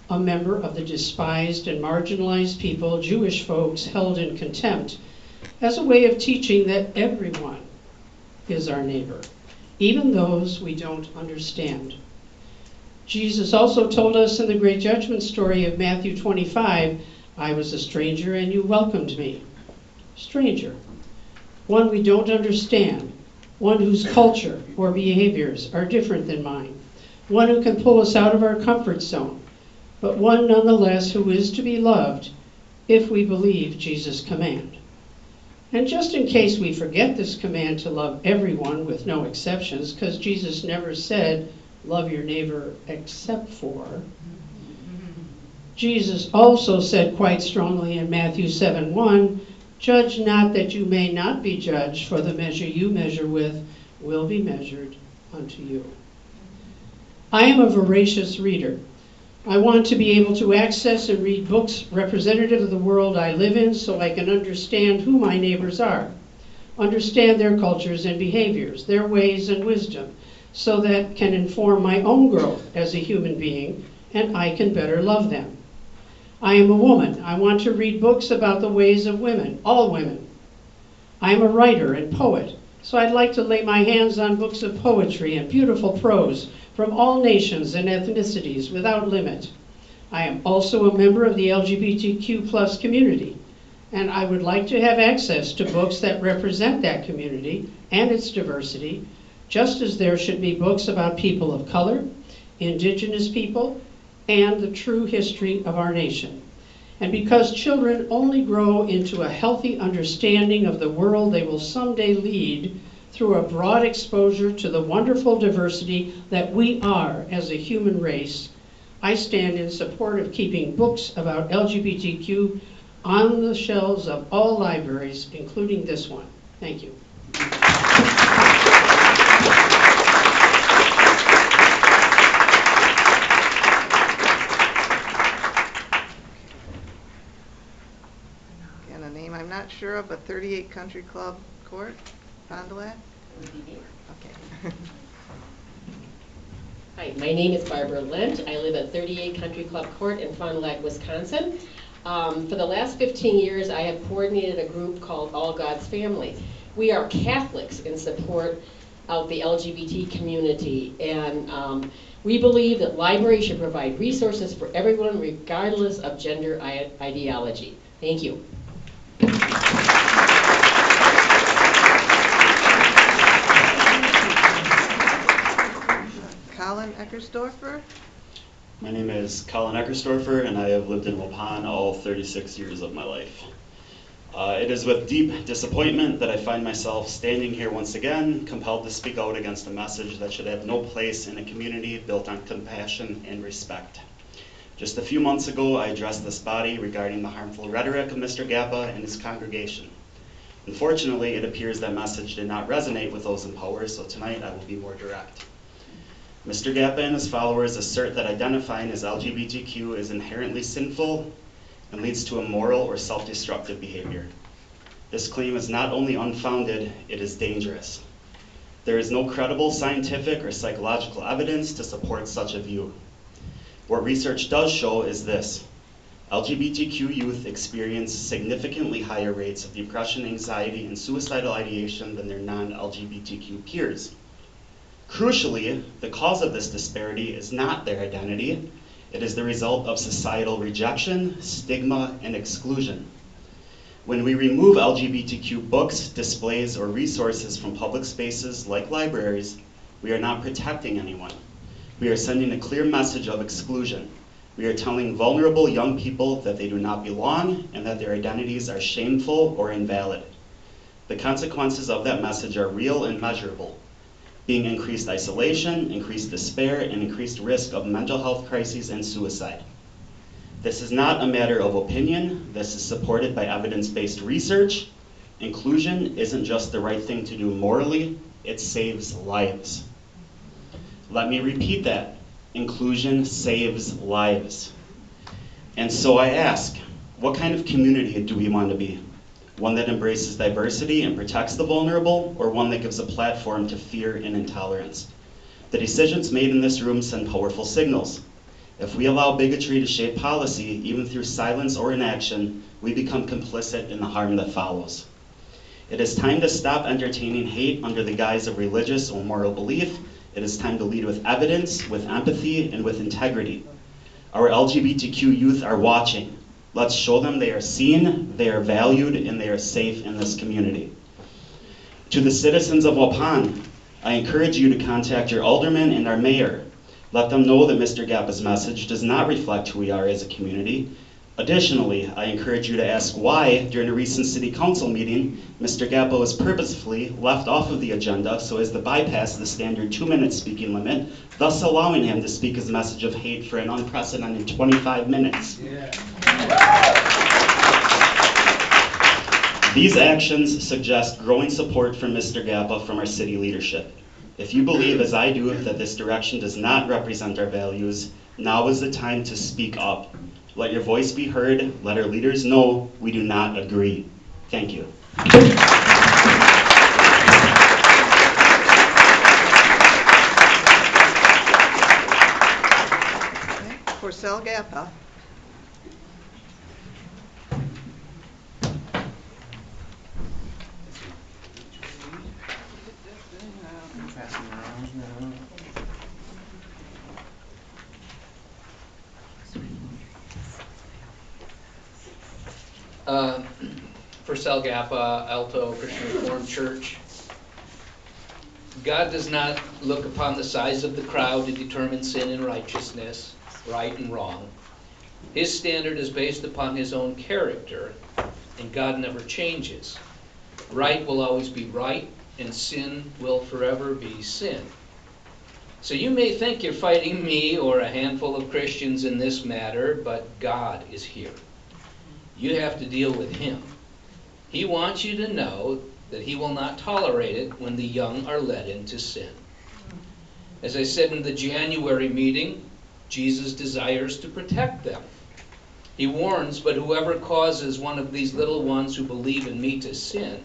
a member of the despised and marginalized people Jewish folks held in contempt, as a way of teaching that everyone is our neighbor, even those we don't understand. Jesus also told us in the Great Judgment story of Matthew 25, "I was a stranger and you welcomed me." Stranger, one we don't understand, one whose culture or behaviors are different than mine, one who can pull us out of our comfort zone, but one nonetheless who is to be loved if we believe Jesus' command. And just in case we forget this command to love everyone with no exceptions, because Jesus never said, "Love your neighbor except for," Jesus also said quite strongly in Matthew 7:1, "Judge not that you may not be judged, for the measure you measure with will be measured unto you." I am a voracious reader. I want to be able to access and read books representative of the world I live in so I can understand who my neighbors are. understand their cultures and behaviors, their ways and wisdom, so that can inform my own growth as a human being, and I can better love them. I am a woman. I want to read books about the ways of women, all women. I am a writer and poet, so I'd like to lay my hands on books of poetry and beautiful prose from all nations and ethnicities without limit. I am also a member of the LGBTQ+ community, and I would like to have access to books that represent that community and its diversity, just as there should be books about people of color, indigenous people, and the true history of our nation. And because children only grow into a healthy understanding of the world they will someday lead through a broad exposure to the wonderful diversity that we are as a human race, I stand in support of keeping books about LGBTQ on the shelves of all libraries, including this one. Thank you. And a name I'm not sure of, but 38 Country Club Court, Fond du Lac? Okay. Hi, my name is Barbara Lent. I live at 38 Country Club Court in Fond du Lac, Wisconsin. For the last 15 years, I have coordinated a group called All God's Family. We are Catholics in support of the LGBT community, and we believe that libraries should provide resources for everyone regardless of gender ideology. Thank you. Colin Eckerstorfer? My name is Colin Eckerstorfer, and I have lived in Waupun all 36 years of my life. It is with deep disappointment that I find myself standing here once again, compelled to speak out against a message that should have no place in a community built on compassion and respect. Just a few months ago, I addressed this body regarding the harmful rhetoric of Mr. Gappa and his congregation. Unfortunately, it appears that message did not resonate with those in power, so tonight I will be more direct. Mr. Gappa and his followers assert that identifying as LGBTQ is inherently sinful and leads to immoral or self-destructive behavior. This claim is not only unfounded, it is dangerous. There is no credible scientific or psychological evidence to support such a view. What research does show is this: LGBTQ youth experience significantly higher rates of depression, anxiety, and suicidal ideation than their non-LGBTQ peers. Crucially, the cause of this disparity is not their identity. It is the result of societal rejection, stigma, and exclusion. When we remove LGBTQ books, displays, or resources from public spaces like libraries, we are not protecting anyone. We are sending a clear message of exclusion. We are telling vulnerable young people that they do not belong and that their identities are shameful or invalid. The consequences of that message are real and measurable, being increased isolation, increased despair, and increased risk of mental health crises and suicide. This is not a matter of opinion. This is supported by evidence-based research. Inclusion isn't just the right thing to do morally, it saves lives. Let me repeat that. Inclusion saves lives. And so I ask, what kind of community do we want to be? One that embraces diversity and protects the vulnerable, or one that gives a platform to fear and intolerance? The decisions made in this room send powerful signals. If we allow bigotry to shape policy, even through silence or inaction, we become complicit in the harm that follows. It is time to stop entertaining hate under the guise of religious or moral belief. It is time to lead with evidence, with empathy, and with integrity. Our LGBTQ youth are watching. Let's show them they are seen, they are valued, and they are safe in this community. To the citizens of Waupun, I encourage you to contact your alderman and our mayor. Let them know that Mr. Gappa's message does not reflect who we are as a community. Additionally, I encourage you to ask why, during a recent city council meeting, Mr. Gappa was purposefully left off of the agenda so as to bypass the standard 2-minute speaking limit, thus allowing him to speak his message of hate for an unprecedented 25 minutes. Yeah. These actions suggest growing support for Mr. Gappa from our city leadership. If you believe, as I do, that this direction does not represent our values, now is the time to speak up. Let your voice be heard. Let our leaders know we do not agree. Thank you. Forsell Gappa. Forsell Gappa, Alto Christian Reformed Church. God does not look upon the size of the crowd to determine sin and righteousness, right and wrong. His standard is based upon his own character, and God never changes. Right will always be right, and sin will forever be sin. So you may think you're fighting me or a handful of Christians in this matter, but God is here. You have to deal with him. He wants you to know that he will not tolerate it when the young are led into sin. As I said in the January meeting, Jesus desires to protect them. He warns, but whoever causes one of these little ones who believe in me to sin,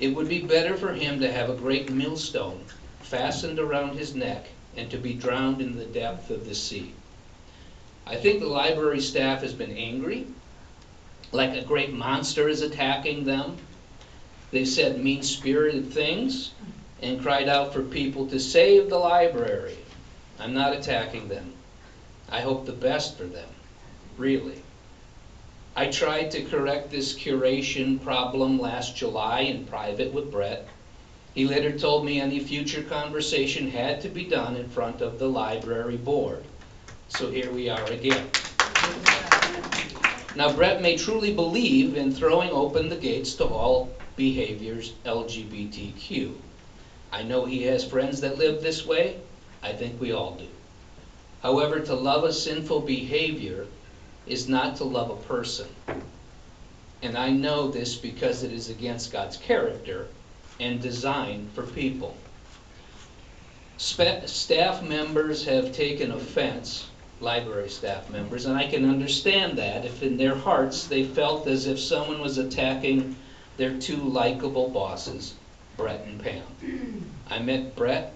it would be better for him to have a great millstone fastened around his neck and to be drowned in the depth of the sea. I think the library staff has been angry, like a great monster is attacking them. They've said mean-spirited things and cried out for people to save the library. I'm not attacking them. I hope the best for them, really. I tried to correct this curation problem last July in private with Bret. He later told me any future conversation had to be done in front of the library board. So here we are again. Now, Bret may truly believe in throwing open the gates to all behaviors LGBTQ. I know he has friends that live this way. I think we all do. However, to love a sinful behavior is not to love a person. And I know this because it is against God's character and design for people. Staff members have taken offense, library staff members, and I can understand that if in their hearts they felt as if someone was attacking their two likable bosses, Bret and Pam. I met Bret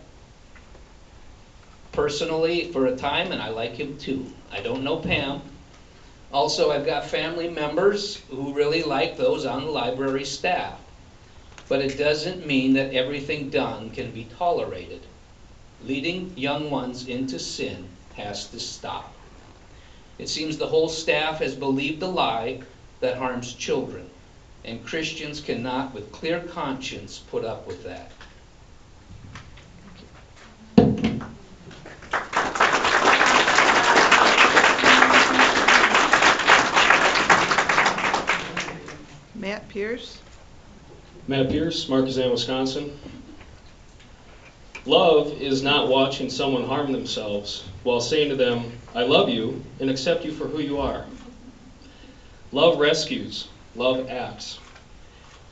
personally for a time, and I like him too. I don't know Pam. Also, I've got family members who really like those on the library staff. But it doesn't mean that everything done can be tolerated. Leading young ones into sin has to stop. It seems the whole staff has believed a lie that harms children, and Christians cannot, with clear conscience, put up with that. Matt Pierce. Matt Pierce, Marquezine, Wisconsin. Love is not watching someone harm themselves while saying to them, I love you and accept you for who you are. Love rescues. Love acts.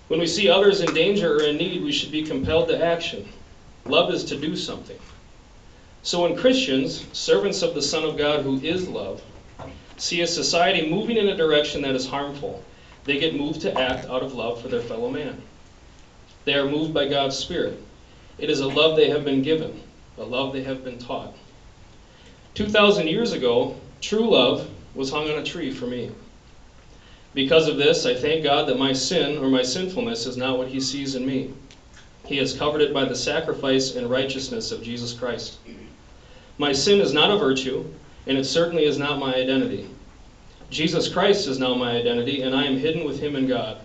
When we see others in danger or in need, we should be compelled to action. Love is to do something. So when Christians, servants of the Son of God who is love, see a society moving in a direction that is harmful, they get moved to act out of love for their fellow man. They are moved by God's Spirit. It is a love they have been given, a love they have been taught. 2,000 years ago, true love was hung on a tree for me. Because of this, I thank God that my sin or my sinfulness is not what he sees in me. He has covered it by the sacrifice and righteousness of Jesus Christ. My sin is not a virtue, and it certainly is not my identity. Jesus Christ is now my identity, and I am hidden with him in God.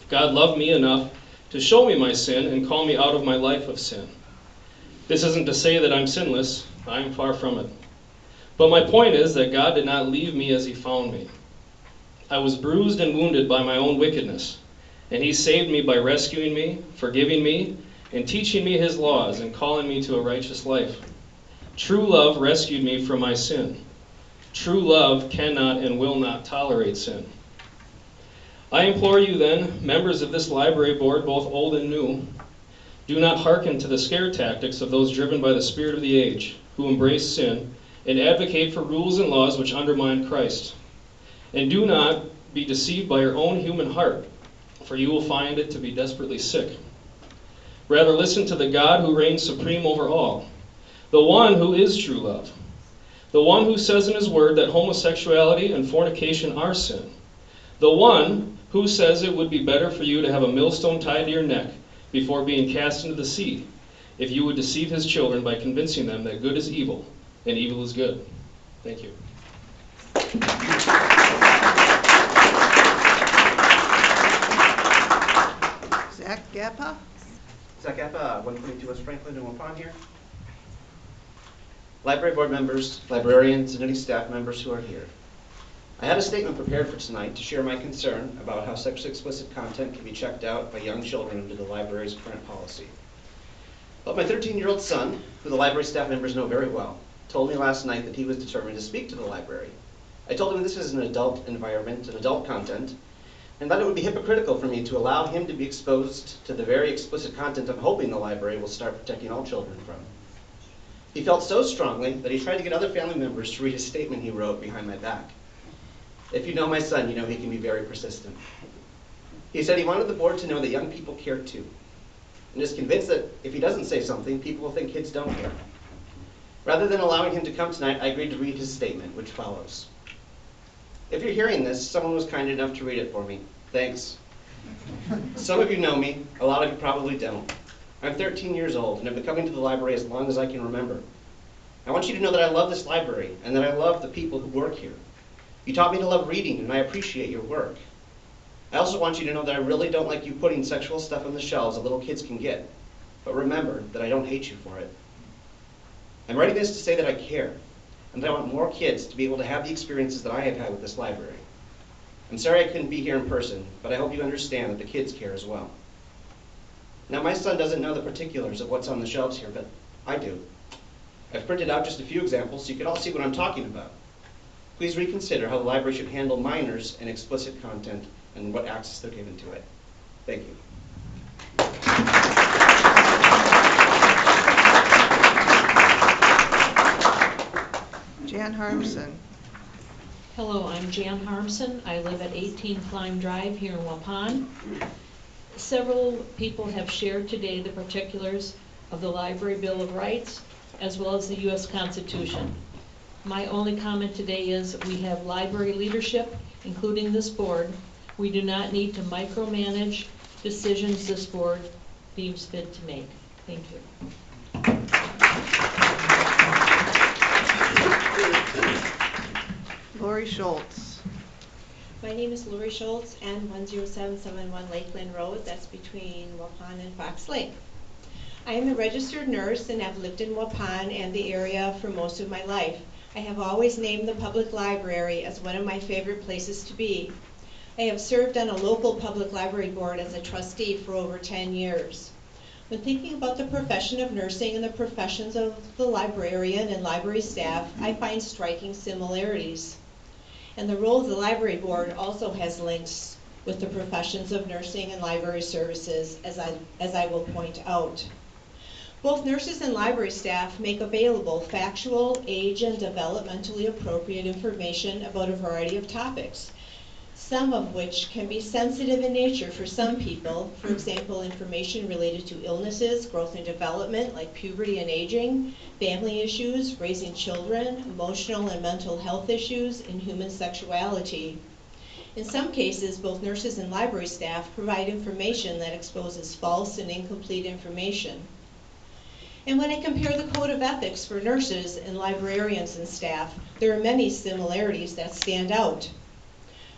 God loved me enough to show me my sin and call me out of my life of sin. This isn't to say that I'm sinless. I am far from it. But my point is that God did not leave me as he found me. I was bruised and wounded by my own wickedness, and he saved me by rescuing me, forgiving me, and teaching me his laws and calling me to a righteous life. True love rescued me from my sin. True love cannot and will not tolerate sin. I implore you then, members of this library board, both old and new, do not hearken to the scare tactics of those driven by the spirit of the age, who embrace sin and advocate for rules and laws which undermine Christ. And do not be deceived by your own human heart, for you will find it to be desperately sick. Rather, listen to the God who reigns supreme over all, the one who is true love. The one who says in his word that homosexuality and fornication are sin. The one who says it would be better for you to have a millstone tied to your neck before being cast into the sea, if you would deceive his children by convincing them that good is evil and evil is good. Thank you. Zach Gappa? Zach Gappa, 122 West Franklin in Waupun here. Library board members, librarians, and any staff members who are here. I had a statement prepared for tonight to share my concern about how sexually explicit content can be checked out by young children under the library's current policy. But my 13-year-old son, who the library staff members know very well, told me last night that he was determined to speak to the library. I told him this is an adult environment and adult content, and that it would be hypocritical for me to allow him to be exposed to the very explicit content I'm hoping the library will start protecting all children from. He felt so strongly that he tried to get other family members to read a statement he wrote behind my back. If you know my son, you know he can be very persistent. He said he wanted the board to know that young people care too, and is convinced that if he doesn't say something, people will think kids don't care. Rather than allowing him to come tonight, I agreed to read his statement, which follows. If you're hearing this, someone was kind enough to read it for me. Thanks. Some of you know me, a lot of you probably don't. I'm 13 years old, and I've been coming to the library as long as I can remember. I want you to know that I love this library, and that I love the people who work here. You taught me to love reading, and I appreciate your work. I also want you to know that I really don't like you putting sexual stuff on the shelves that little kids can get. But remember that I don't hate you for it. I'm writing this to say that I care, and that I want more kids to be able to have the experiences that I have had with this library. I'm sorry I couldn't be here in person, but I hope you understand that the kids care as well. Now, my son doesn't know the particulars of what's on the shelves here, but I do. I've printed out just a few examples so you can all see what I'm talking about. Please reconsider how the library should handle minors and explicit content and what access they're given to it. Thank you. Jan Harmsen. Hello, I'm Jan Harmsen. I live at 18 Climb Drive here in Waupun. Several people have shared today the particulars of the Library Bill of Rights as well as the U.S. Constitution. My only comment today is we have library leadership, including this board. We do not need to micromanage decisions this board deems fit to make. Thank you. Lori Schultz. My name is Lori Schultz, and 10771 Lakeland Road. That's between Waupun and Fox Lake. I am a registered nurse and have lived in Waupun and the area for most of my life. I have always named the public library as one of my favorite places to be. I have served on a local public library board as a trustee for over 10 years. When thinking about the profession of nursing and the professions of the librarian and library staff, I find striking similarities. And the role of the library board also has links with the professions of nursing and library services, as I will point out. Both nurses and library staff make available factual, age, and developmentally appropriate information about a variety of topics, some of which can be sensitive in nature for some people. For example, information related to illnesses, growth and development, like puberty and aging, family issues, raising children, emotional and mental health issues, and human sexuality. In some cases, both nurses and library staff provide information that exposes false and incomplete information. And when I compare the code of ethics for nurses and librarians and staff, there are many similarities that stand out.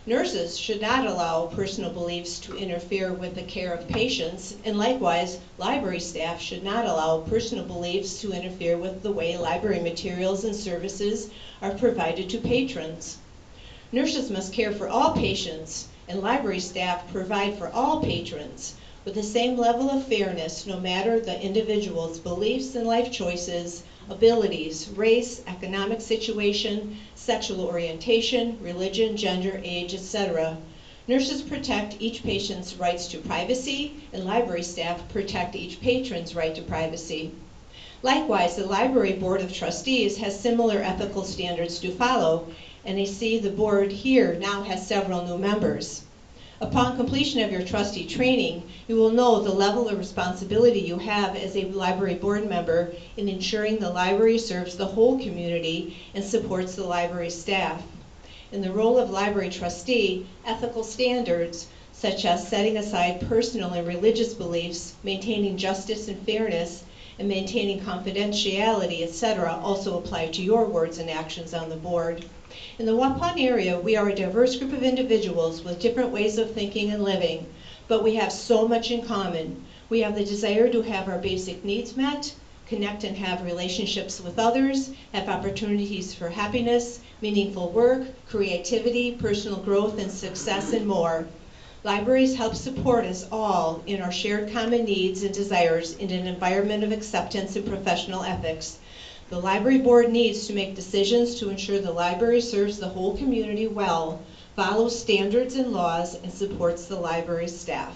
Nurses should not allow personal beliefs to interfere with the care of patients, and likewise, library staff should not allow personal beliefs to interfere with the way library materials and services are provided to patrons. Nurses must care for all patients, and library staff provide for all patrons with the same level of fairness, no matter the individual's beliefs and life choices, abilities, race, economic situation, sexual orientation, religion, gender, age, etc. Nurses protect each patient's rights to privacy, and library staff protect each patron's right to privacy. Likewise, the Library Board of Trustees has similar ethical standards to follow, and I see the board here now has several new members. Upon completion of your trustee training, you will know the level of responsibility you have as a library board member in ensuring the library serves the whole community and supports the library staff. In the role of library trustee, ethical standards such as setting aside personal and religious beliefs, maintaining justice and fairness, and maintaining confidentiality, etc., also apply to your words and actions on the board. In the Waupun area, we are a diverse group of individuals with different ways of thinking and living, but we have so much in common. We have the desire to have our basic needs met, connect and have relationships with others, have opportunities for happiness, meaningful work, creativity, personal growth and success, and more. Libraries help support us all in our shared common needs and desires in an environment of acceptance and professional ethics. The library board needs to make decisions to ensure the library serves the whole community well, follows standards and laws, and supports the library staff.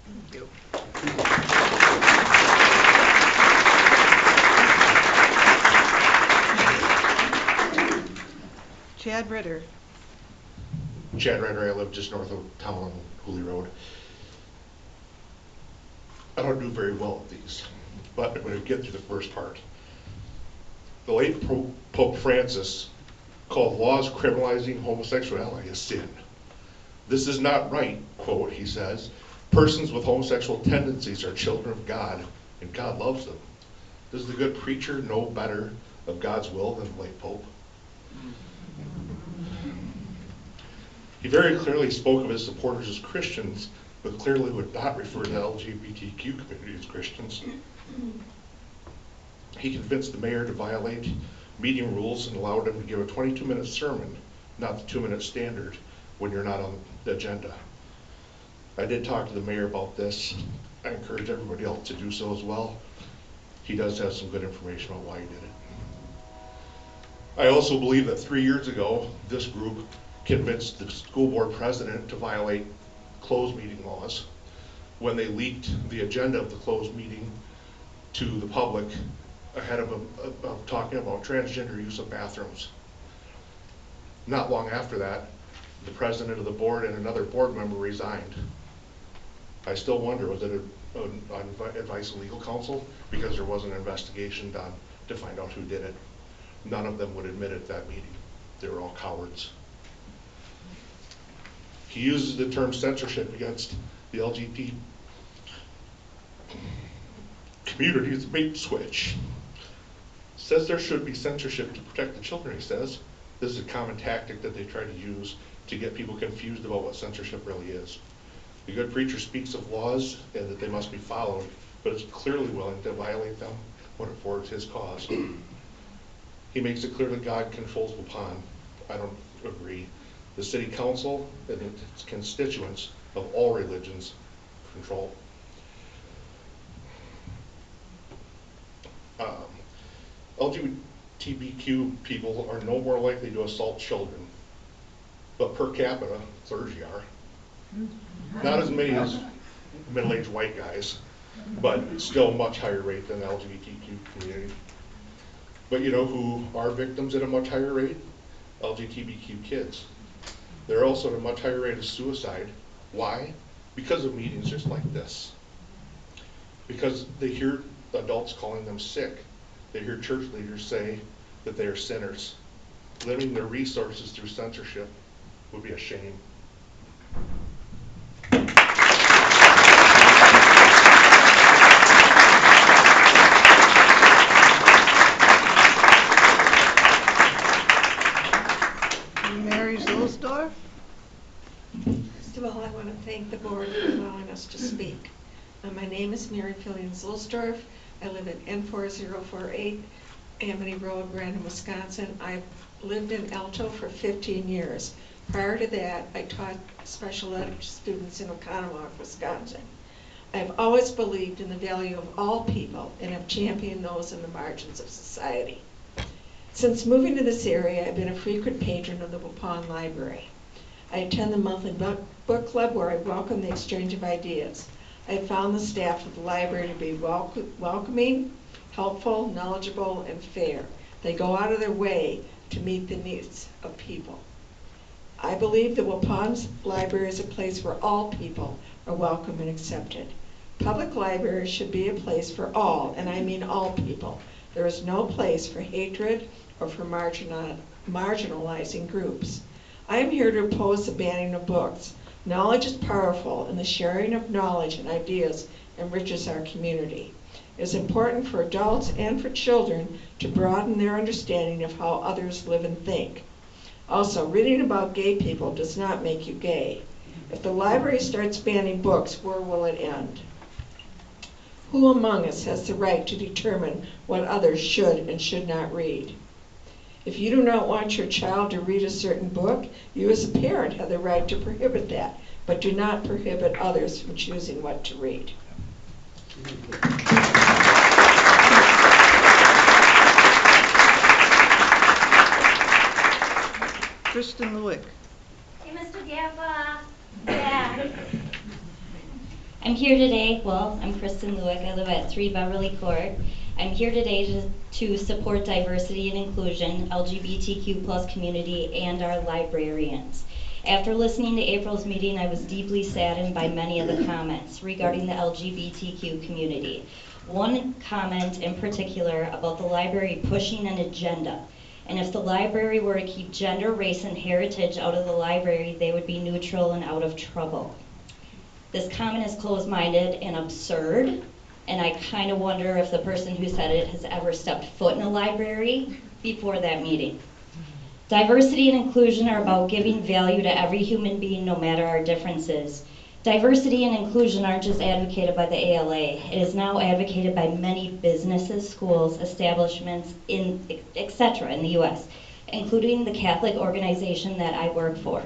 Thank you. Chad Ritter. Chad Ritter, I live just north of town on Hooley Road. I don't do very well at these, but I'm going to get through the first part. The late Pope Francis called laws criminalizing homosexuality a sin. This is not right, quote, he says. Persons with homosexual tendencies are children of God, and God loves them. Does the good preacher know better of God's will than the late Pope? He very clearly spoke of his supporters as Christians, but clearly would not refer to the LGBTQ community as Christians. He convinced the mayor to violate meeting rules and allowed him to give a 22-minute sermon, not the 2-minute standard, when you're not on the agenda. I did talk to the mayor about this. I encourage everybody else to do so as well. He does have some good information on why he did it. I also believe that 3 years ago, this group convinced the school board president to violate closed meeting laws when they leaked the agenda of the closed meeting to the public ahead of talking about transgender use of bathrooms. Not long after that, the president of the board and another board member resigned. I still wonder, was it on advice of legal counsel? Because there was an investigation done to find out who did it. None of them would admit it at that meeting. They were all cowards. He uses the term censorship against the LGBT community as a bait switch. Says there should be censorship to protect the children, he says. This is a common tactic that they try to use to get people confused about what censorship really is. The good preacher speaks of laws and that they must be followed, but is clearly willing to violate them when it forwards his cause. He makes it clear that God controls Waupun. I don't agree. The city council and its constituents of all religions control. LGBTQ people are no more likely to assault children, but per capita, clergy are. Not as many as middle-aged white guys, but still much higher rate than the LGBTQ community. But you know who are victims at a much higher rate? LGBTQ kids. They're also at a much higher rate of suicide. Why? Because of meetings just like this. Because they hear adults calling them sick. They hear church leaders say that they are sinners. Limiting their resources through censorship would be a shame. Marie Zuehlsdorf. First of all, I want to thank the board for allowing us to speak. My name is Mary Zuehlsdorf. I live at N4048 Amity Road, Brandon, Wisconsin. I've lived in Alto for 15 years. Prior to that, I taught special ed students in Oconomowoc, Wisconsin. I've always believed in the value of all people and have championed those in the margins of society. Since moving to this area, I've been a frequent patron of the Waupun Library. I attend the monthly book club where I welcome the exchange of ideas. I have found the staff of the library to be welcoming, helpful, knowledgeable, and fair. They go out of their way to meet the needs of people. I believe the Waupun's library is a place where all people are welcome and accepted. Public libraries should be a place for all, and I mean all people. There is no place for hatred or for marginalizing groups. I am here to oppose the banning of books. Knowledge is powerful, and the sharing of knowledge and ideas enriches our community. It is important for adults and for children to broaden their understanding of how others live and think. Also, reading about gay people does not make you gay. If the library starts banning books, where will it end? Who among us has the right to determine what others should and should not read? If you do not want your child to read a certain book, you as a parent have the right to prohibit that, but do not prohibit others from choosing what to read. Kristin Lueck. Hey, Mr. Gappa. Yeah. I'm here today, I'm Kristin Lueck. I live at 3 Beverly Court. I'm here today to support diversity and inclusion, LGBTQ plus community, and our librarians. After listening to April's meeting, I was deeply saddened by many of the comments regarding the LGBTQ community. One comment in particular about the library pushing an agenda. And if the library were to keep gender, race, and heritage out of the library, they would be neutral and out of trouble. This comment is closed-minded and absurd, and I kind of wonder if the person who said it has ever stepped foot in a library before that meeting. Diversity and inclusion are about giving value to every human being, no matter our differences. Diversity and inclusion aren't just advocated by the ALA. It is now advocated by many businesses, schools, establishments, etc. in the U.S., including the Catholic organization that I work for.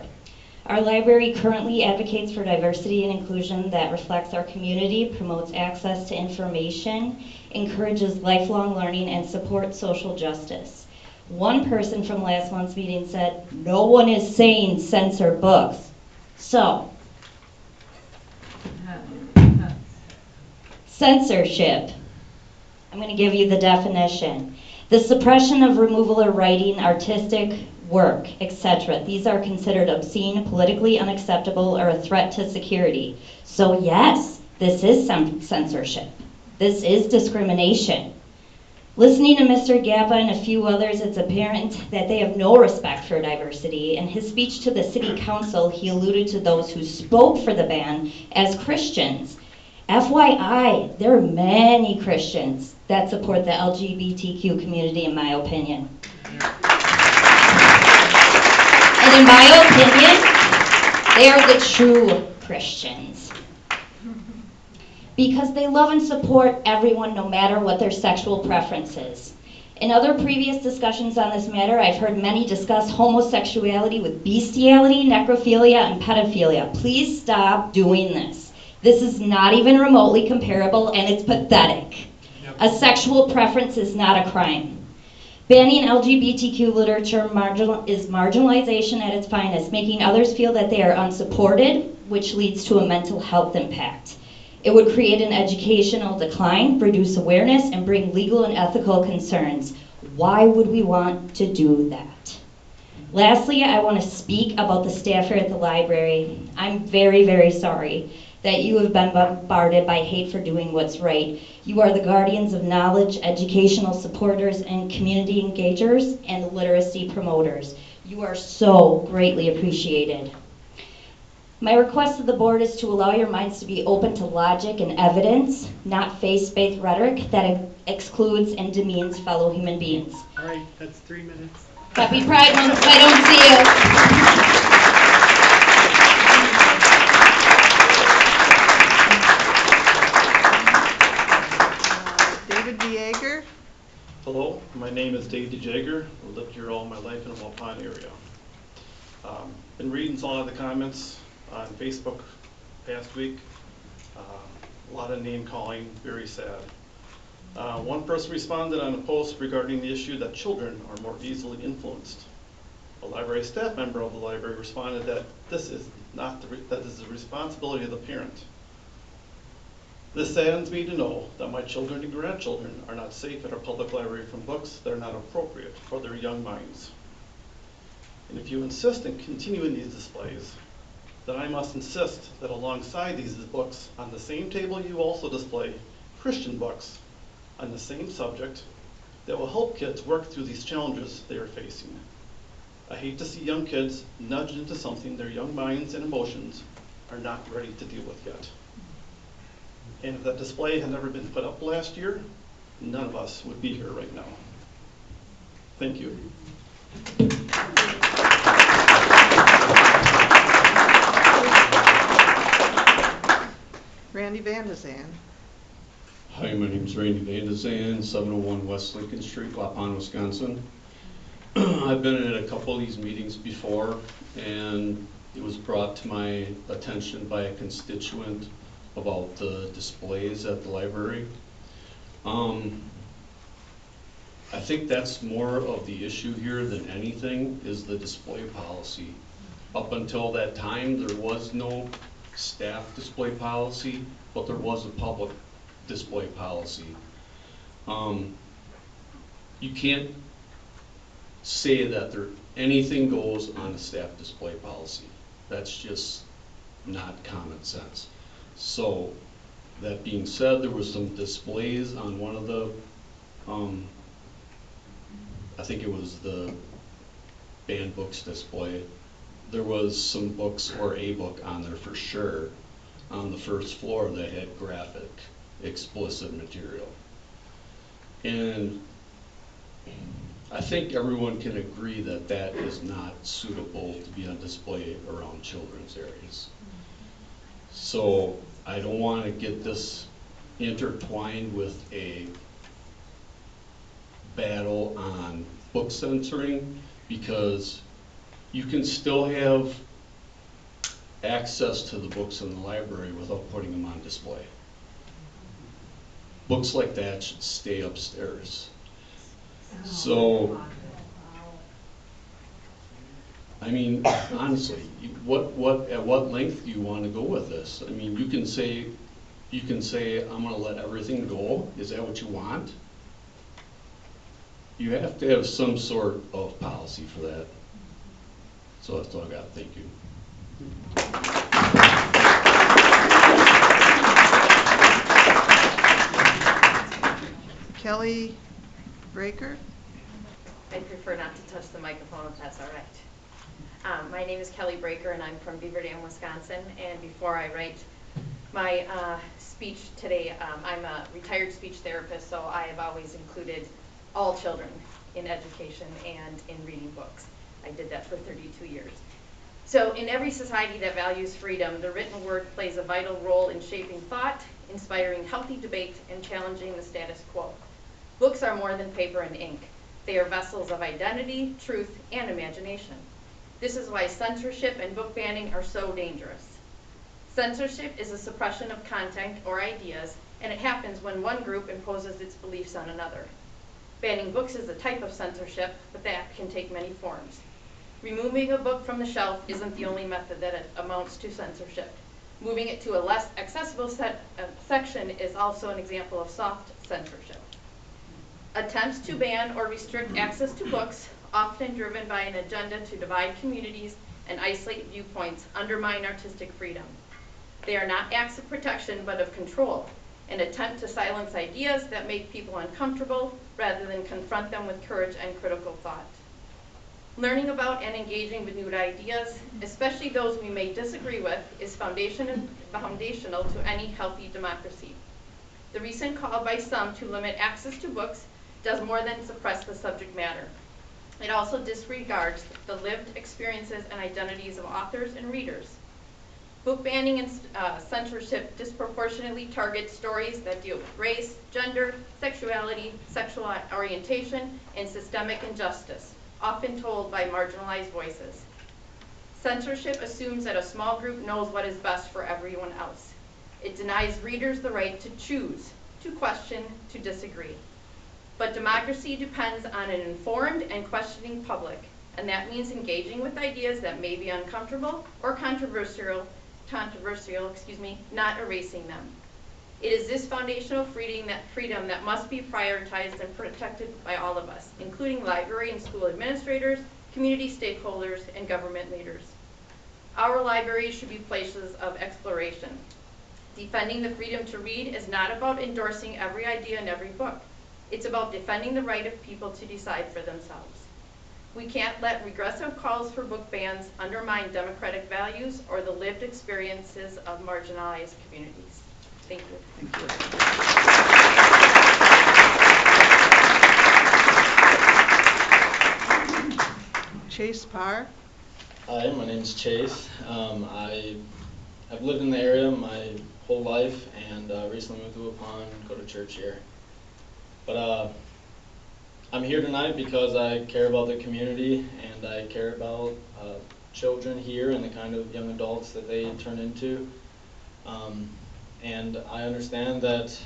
Our library currently advocates for diversity and inclusion that reflects our community, promotes access to information, encourages lifelong learning, and supports social justice. One person from last month's meeting said, "No one is saying censor books." So, censorship. I'm going to give you the definition. The suppression of removal or writing, artistic work, etc. These are considered obscene, politically unacceptable, or a threat to security. So yes, this is censorship. This is discrimination. Listening to Mr. Gappa and a few others, it's apparent that they have no respect for diversity. In his speech to the city council, he alluded to those who spoke for the ban as Christians. FYI, there are many Christians that support the LGBTQ community, in my opinion. And in my opinion, they are the true Christians. Because they love and support everyone no matter what their sexual preference is. In other previous discussions on this matter, I've heard many discuss homosexuality with bestiality, necrophilia, and pedophilia. Please stop doing this. This is not even remotely comparable, and it's pathetic. A sexual preference is not a crime. Banning LGBTQ literature is marginalization at its finest, making others feel that they are unsupported, which leads to a mental health impact. It would create an educational decline, reduce awareness, and bring legal and ethical concerns. Why would we want to do that? Lastly, I want to speak about the staff here at the library. I'm very, very sorry that you have been bombarded by hate for doing what's right. You are the guardians of knowledge, educational supporters, and community engagers, and literacy promoters. You are so greatly appreciated. My request to the board is to allow your minds to be open to logic and evidence, not faith-based rhetoric that excludes and demeans fellow human beings. All right, that's 3 minutes. Happy Pride Month if I don't see you. David DeJager. Hello, my name is Dave DeJager. I've lived here all my life in the Waupun area. Been reading a lot of the comments on Facebook past week. A lot of name calling, very sad. One person responded on a post regarding the issue that children are more easily influenced. A library staff member of the library responded that this is not that is the responsibility of the parent. This saddens me to know that my children and grandchildren are not safe at our public library from books that are not appropriate for their young minds. And if you insist on continuing these displays, then I must insist that alongside these books, on the same table you also display Christian books on the same subject that will help kids work through these challenges they are facing. I hate to see young kids nudged into something their young minds and emotions are not ready to deal with yet. And if that display had never been put up last year, none of us would be here right now. Thank you. Randy Vande Zand. Hi, my name is Randy Vande Zand, 701 West Lincoln Street, Waupun, Wisconsin. I've been at a couple of these meetings before, and it was brought to my attention by a constituent about the displays at the library. I think that's more of the issue here than anything, is the display policy. Up until that time, there was no staff display policy, but there was a public display policy. You can't say that anything goes on a staff display policy. That's just not common sense. So, that being said, there was some displays on one of the, I think it was the banned books display. There was some books or a book on there for sure on the first floor that had graphic, explicit material. And I think everyone can agree that that is not suitable to be on display around children's areas. So I don't want to get this intertwined with a battle on book censoring, because you can still have access to the books in the library without putting them on display. Books like that should stay upstairs. So, I mean, honestly, at what length do you want to go with this? I mean, you can say, I'm going to let everything go. Is that what you want? You have to have some sort of policy for that. So that's all I got. Thank you. Kelly Breiker. I prefer not to touch the microphone if that's all right. My name is Kelly Breiker and I'm from Beaver Dam, Wisconsin. And before I write my speech today, I'm a retired speech therapist, so I have always included all children in education and in reading books. I did that for 32 years. So in every society that values freedom, the written word plays a vital role in shaping thought, inspiring healthy debate, and challenging the status quo. Books are more than paper and ink. They are vessels of identity, truth, and imagination. This is why censorship and book banning are so dangerous. Censorship is a suppression of content or ideas, and it happens when one group imposes its beliefs on another. Banning books is a type of censorship, but that can take many forms. Removing a book from the shelf isn't the only method that amounts to censorship. Moving it to a less accessible section is also an example of soft censorship. Attempts to ban or restrict access to books, often driven by an agenda to divide communities and isolate viewpoints, undermine artistic freedom. They are not acts of protection, but of control, an attempt to silence ideas that make people uncomfortable rather than confront them with courage and critical thought. Learning about and engaging with new ideas, especially those we may disagree with, is foundational to any healthy democracy. The recent call by some to limit access to books does more than suppress the subject matter. It also disregards the lived experiences and identities of authors and readers. Book banning and censorship disproportionately targets stories that deal with race, gender, sexuality, sexual orientation, and systemic injustice, often told by marginalized voices. Censorship assumes that a small group knows what is best for everyone else. It denies readers the right to choose, to question, to disagree. But democracy depends on an informed and questioning public, and that means engaging with ideas that may be uncomfortable or controversial, not erasing them. It is this foundational freedom that must be prioritized and protected by all of us, including library and school administrators, community stakeholders, and government leaders. Our libraries should be places of exploration. Defending the freedom to read is not about endorsing every idea in every book. It's about defending the right of people to decide for themselves. We can't let regressive calls for book bans undermine democratic values or the lived experiences of marginalized communities. Thank you. Thank you. Chase Parr. Hi, my name is Chase. I have lived in the area my whole life and recently moved to Waupun, go to church here. But I'm here tonight because I care about the community and I care about children here and the kind of young adults that they turn into. And I understand that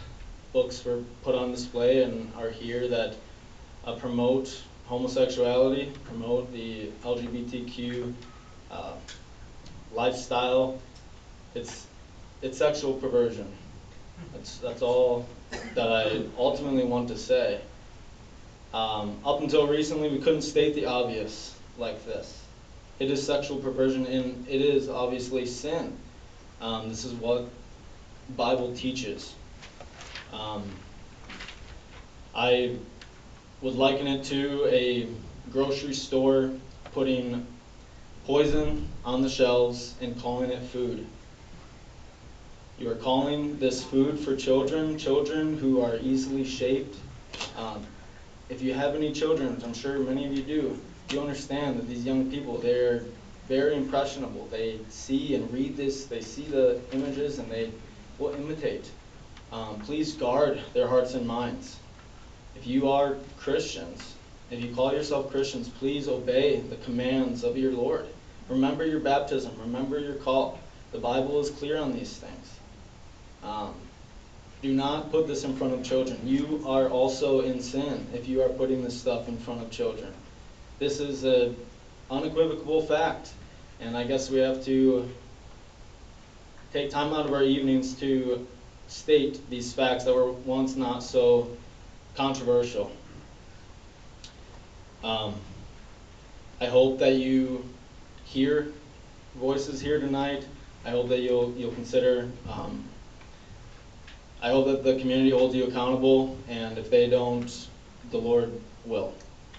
books were put on display and are here that promote homosexuality, promote the LGBTQ lifestyle. It's sexual perversion. That's all that I ultimately want to say. Up until recently, we couldn't state the obvious like this. It is sexual perversion and it is obviously sin. This is what the Bible teaches. I would liken it to a grocery store putting poison on the shelves and calling it food. You are calling this food for children who are easily shaped. If you have any children, I'm sure many of you do, you understand that these young people, they're very impressionable. They see and read this, they see the images and they will imitate. Please guard their hearts and minds. If you are Christians, if you call yourself Christians, please obey the commands of your Lord. Remember your baptism, remember your call. The Bible is clear on these things. Do not put this in front of children. You are also in sin if you are putting this stuff in front of children. This is an unequivocal fact, and I guess we have to take time out of our evenings to state these facts that were once not so controversial. I hope that you hear voices here tonight. I hope that you'll consider. I hope that the community holds you accountable, and if they don't, the Lord will.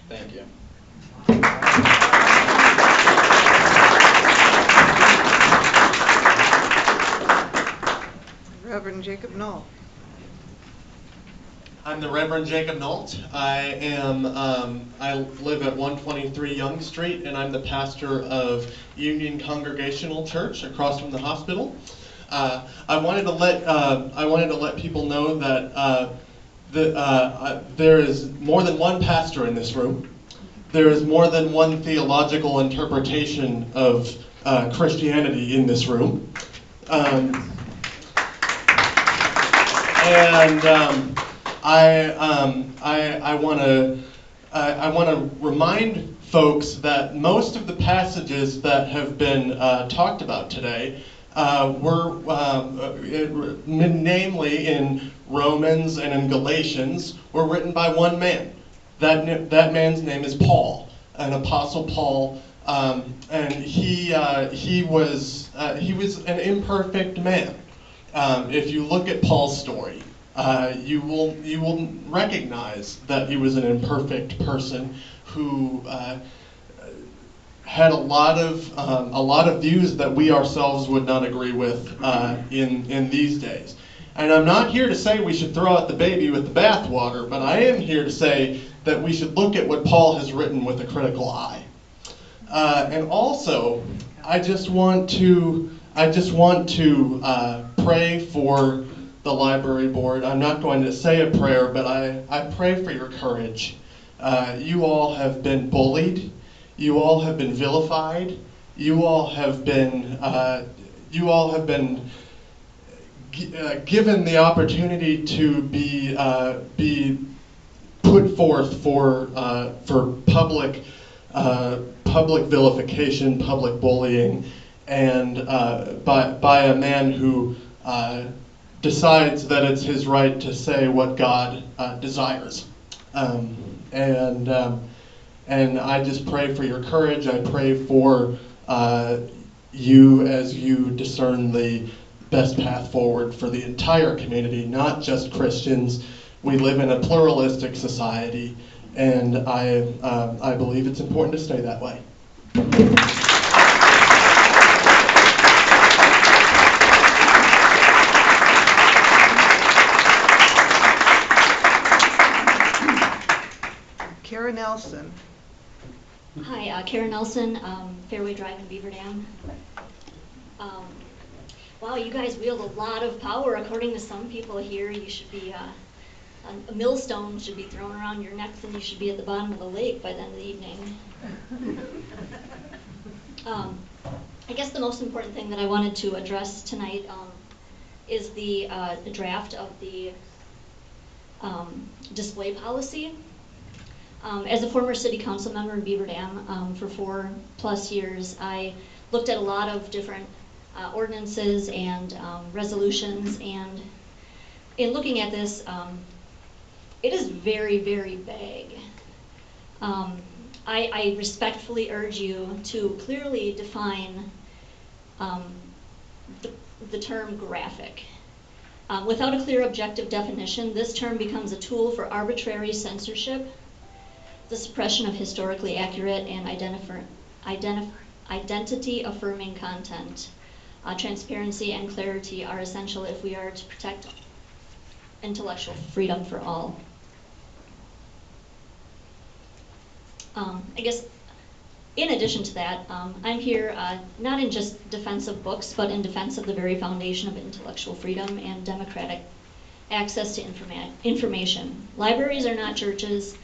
Thank you. Reverend Jacob Knoll. I'm the Reverend Jacob Nault. I live at 123 Young Street, and I'm the pastor of Union Congregational Church across from the hospital. I wanted to let people know that there is more than one pastor in this room. There is more than one theological interpretation of Christianity in this room, I want to remind folks that most of the passages that have been talked about today were namely in Romans and in Galatians, were written by one man. That man's name is Paul, an Apostle Paul, and he was an imperfect man. If you look at Paul's story, you will recognize that he was an imperfect person who had a lot of views that we ourselves would not agree with in these days. And I'm not here to say we should throw out the baby with the bathwater, but I am here to say that we should look at what Paul has written with a critical eye. And also, I just want to pray for the library board. I'm not going to say a prayer, but I pray for your courage. You all have been bullied. You all have been vilified. You all have been given the opportunity to be put forth for public vilification, public bullying, and by a man who decides that it's his right to say what God desires. And I just pray for your courage. I pray for you as you discern the best path forward for the entire community, not just Christians. We live in a pluralistic society, and I believe it's important to stay that way. Kara Nelson. Hi, Kara Nelson, Fairway Drive in Beaver Dam. Wow, you guys wield a lot of power. According to some people here, you should be, a millstone should be thrown around your necks and you should be at the bottom of the lake by the end of the evening. I guess the most important thing that I wanted to address tonight is the draft of the display policy. As a former city council member in Beaver Dam for 4+ years, I looked at a lot of different ordinances and resolutions, and in looking at this, it is very, very vague. I respectfully urge you to clearly define the term graphic. Without a clear objective definition, this term becomes a tool for arbitrary censorship, the suppression of historically accurate and identity-affirming content. Transparency and clarity are essential if we are to protect intellectual freedom for all. I guess in addition to that, I'm here not in just defense of books, but in defense of the very foundation of intellectual freedom and democratic access to information. Libraries are not churches,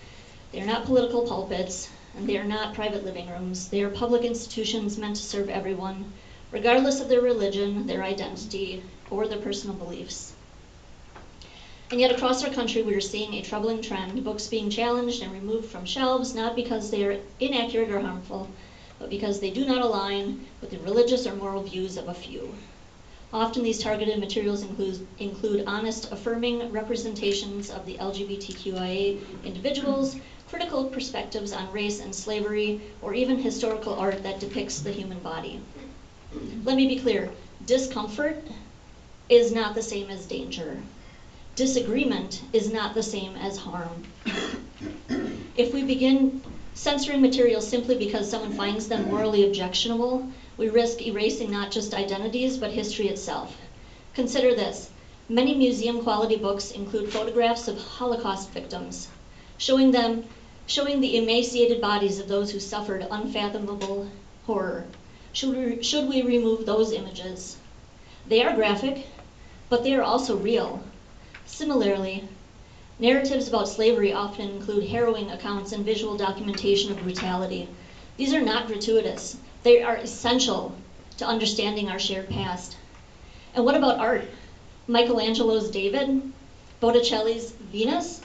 they are not political pulpits, and they are not private living rooms. They are public institutions meant to serve everyone, regardless of their religion, their identity, or their personal beliefs. And yet across our country, we are seeing a troubling trend, books being challenged and removed from shelves, not because they are inaccurate or harmful, but because they do not align with the religious or moral views of a few. Often these targeted materials include honest, affirming representations of the LGBTQIA individuals, critical perspectives on race and slavery, or even historical art that depicts the human body. Let me be clear, discomfort is not the same as danger. Disagreement is not the same as harm. If we begin censoring materials simply because someone finds them morally objectionable, we risk erasing not just identities, but history itself. Consider this. Many museum-quality books include photographs of Holocaust victims, showing the emaciated bodies of those who suffered unfathomable horror. Should we remove those images? They are graphic, but they are also real. Similarly, narratives about slavery often include harrowing accounts and visual documentation of brutality. These are not gratuitous. They are essential to understanding our shared past. And what about art? Michelangelo's David, Botticelli's Venus?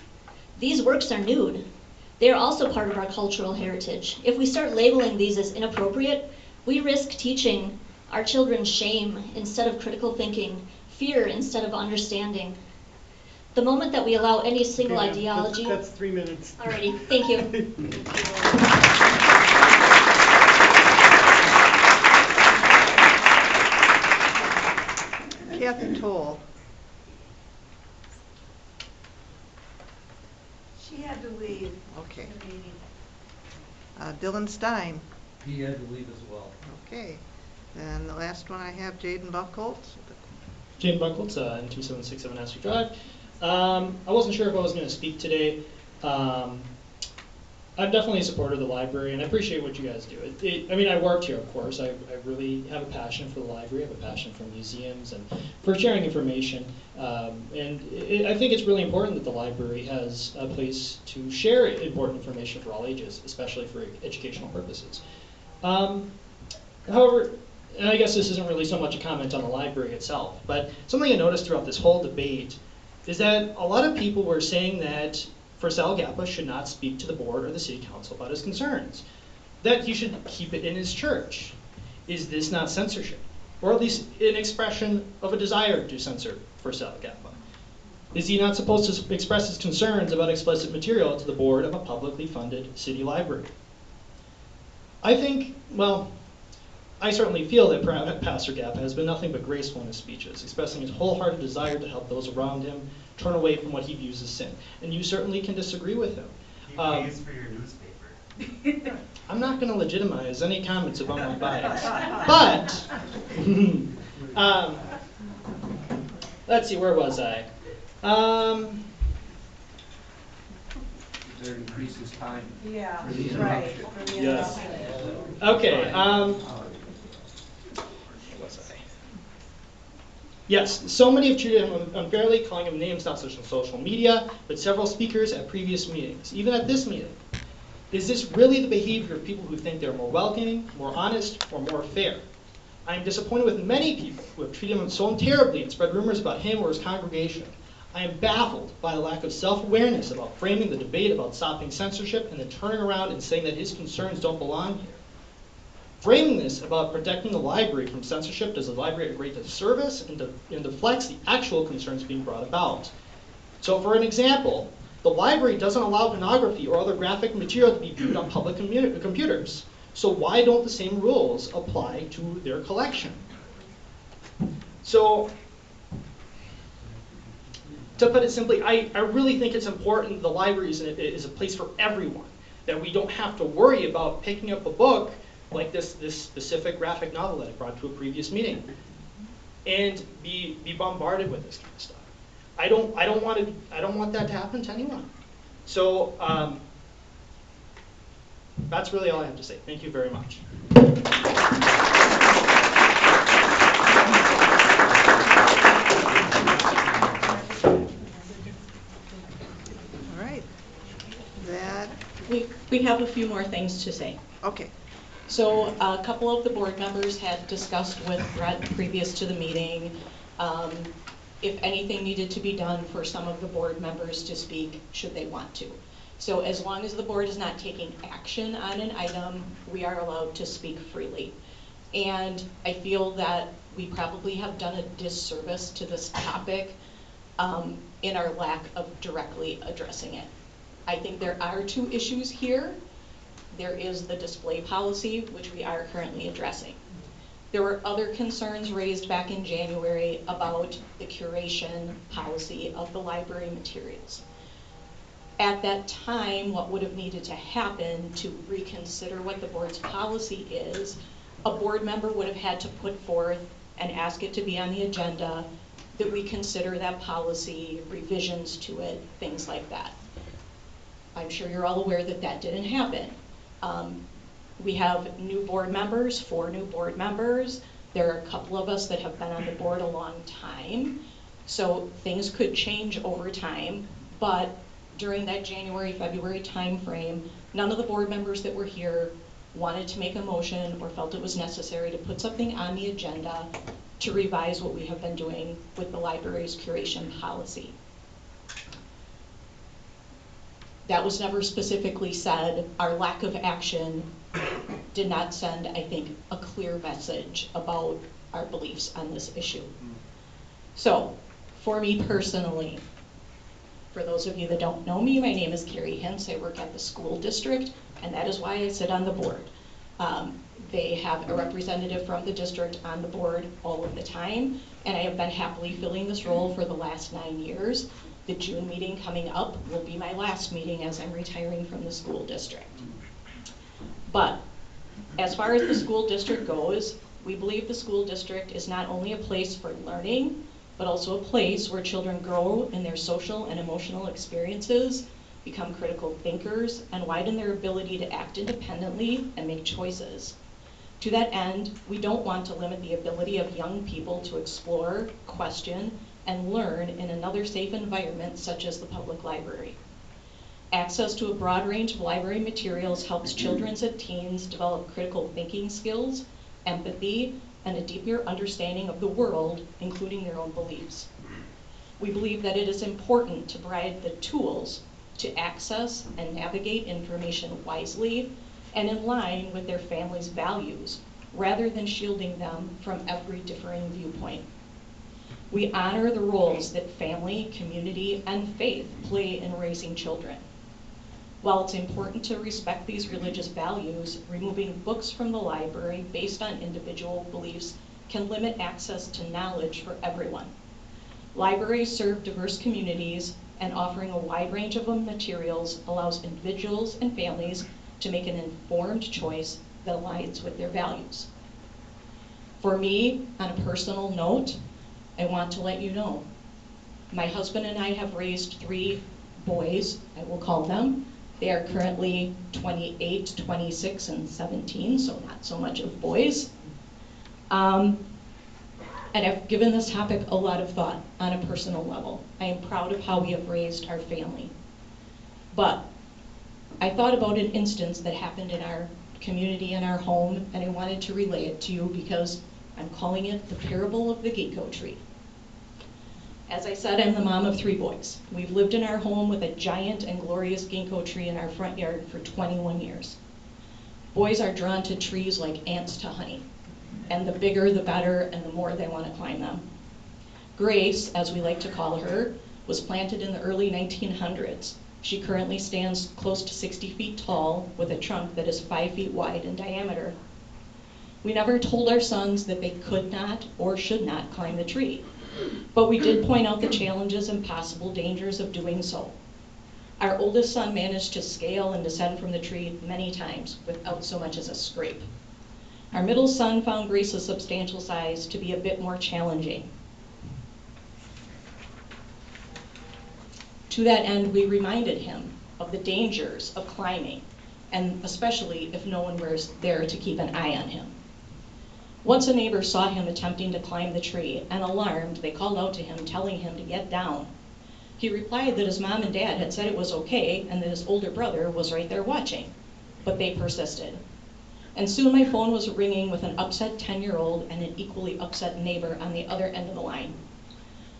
These works are nude. They are also part of our cultural heritage. If we start labeling these as inappropriate, we risk teaching our children shame instead of critical thinking, fear instead of understanding. The moment that we allow any single ideology... That's 3 minutes. Alrighty, thank you. Kathy Toll. She had to leave. Okay. Dylan Stein. He had to leave as well. Okay. And the last one I have, Jaedon Buchholz. Jaedon Buchholz, in 2767 Astor Drive. I wasn't sure if I was going to speak today. I'm definitely a supporter of the library, and I appreciate what you guys do. I mean, I worked here, of course. I really have a passion for the library. I have a passion for museums and for sharing information. I think it's really important that the library has a place to share important information for all ages, especially for educational purposes. However, and I guess this isn't really so much a comment on the library itself, but something I noticed throughout this whole debate is that a lot of people were saying that Forsell Gappa should not speak to the board or the city council about his concerns, that he should keep it in his church. Is this not censorship? Or at least an expression of a desire to censor Forsell Gappa? Is he not supposed to express his concerns about explicit material to the board of a publicly funded city library? I think, well, I certainly feel that Pastor Gappa has been nothing but graceful in his speeches, expressing his wholehearted desire to help those around him turn away from what he views as sin. And you certainly can disagree with him. He pays for your newspaper. I'm not going to legitimize any comments about my bias. But, let's see, where was I? There increases time. Yeah, for the right. interruption. Yes. Okay. Where was I? Yes, so many have treated him unfairly, calling him names not such on social media, but several speakers at previous meetings, even at this meeting. Is this really the behavior of people who think they're more welcoming, more honest, or more fair? I am disappointed with many people who have treated him so terribly and spread rumors about him or his congregation. I am baffled by the lack of self-awareness about framing the debate about stopping censorship and then turning around and saying that his concerns don't belong here. Framing this about protecting the library from censorship does the library a great disservice and deflects the actual concerns being brought about. So for an example, the library doesn't allow pornography or other graphic material to be viewed on public computers. So why don't the same rules apply to their collection? So, to put it simply, I really think it's important the library is a place for everyone, that we don't have to worry about picking up a book like this specific graphic novel that I brought to a previous meeting and be bombarded with this kind of stuff. I don't want that to happen to anyone. So that's really all I have to say. Thank you very much. All right. That. We have a few more things to say. Okay. So a couple of the board members had discussed with Bret previous to the meeting if anything needed to be done for some of the board members to speak should they want to. So as long as the board is not taking action on an item, we are allowed to speak freely. And I feel that we probably have done a disservice to this topic in our lack of directly addressing it. I think there are two issues here. There is the display policy, which we are currently addressing. There were other concerns raised back in January about the curation policy of the library materials. At that time, what would have needed to happen to reconsider what the board's policy is, a board member would have had to put forth and ask it to be on the agenda that we consider that policy, revisions to it, things like that. I'm sure you're all aware that that didn't happen. We have new board members, 4 new board members. There are a couple of us that have been on the board a long time. So things could change over time, but during that January, February timeframe, none of the board members that were here wanted to make a motion or felt it was necessary to put something on the agenda to revise what we have been doing with the library's curation policy. That was never specifically said. Our lack of action did not send, I think, a clear message about our beliefs on this issue. So, for me personally, for those of you that don't know me, my name is Carrie Hintz. I work at the school district, and that is why I sit on the board. They have a representative from the district on the board all of the time, and I have been happily filling this role for the last 9 years. The June meeting coming up will be my last meeting as I'm retiring from the school district. But as far as the school district goes, we believe the school district is not only a place for learning, but also a place where children grow in their social and emotional experiences, become critical thinkers, and widen their ability to act independently and make choices. To that end, we don't want to limit the ability of young people to explore, question, and learn in another safe environment such as the public library. Access to a broad range of library materials helps children and teens develop critical thinking skills, empathy, and a deeper understanding of the world, including their own beliefs. We believe that it is important to provide the tools to access and navigate information wisely and in line with their family's values, rather than shielding them from every differing viewpoint. We honor the roles that family, community, and faith play in raising children. While it's important to respect these religious values, removing books from the library based on individual beliefs can limit access to knowledge for everyone. Libraries serve diverse communities, and offering a wide range of materials allows individuals and families to make an informed choice that aligns with their values. For me, on a personal note, I want to let you know, my husband and I have raised 3 boys, I will call them. They are currently 28, 26, and 17, so not so much of boys. And I've given this topic a lot of thought on a personal level. I am proud of how we have raised our family. But I thought about an instance that happened in our community, in our home, and I wanted to relay it to you because I'm calling it the parable of the ginkgo tree. As I said, I'm the mom of 3 boys. We've lived in our home with a giant and glorious ginkgo tree in our front yard for 21 years. Boys are drawn to trees like ants to honey, and the bigger the better, and the more they want to climb them. Grace, as we like to call her, was planted in the early 1900s. She currently stands close to 60 feet tall with a trunk that is 5 feet wide in diameter. We never told our sons that they could not or should not climb the tree, but we did point out the challenges and possible dangers of doing so. Our oldest son managed to scale and descend from the tree many times without so much as a scrape. Our middle son found Grace's substantial size to be a bit more challenging. To that end, we reminded him of the dangers of climbing, and especially if no one was there to keep an eye on him. Once a neighbor saw him attempting to climb the tree, and alarmed, they called out to him, telling him to get down. He replied that his mom and dad had said it was okay, and that his older brother was right there watching, but they persisted. And soon my phone was ringing with an upset 10-year-old and an equally upset neighbor on the other end of the line.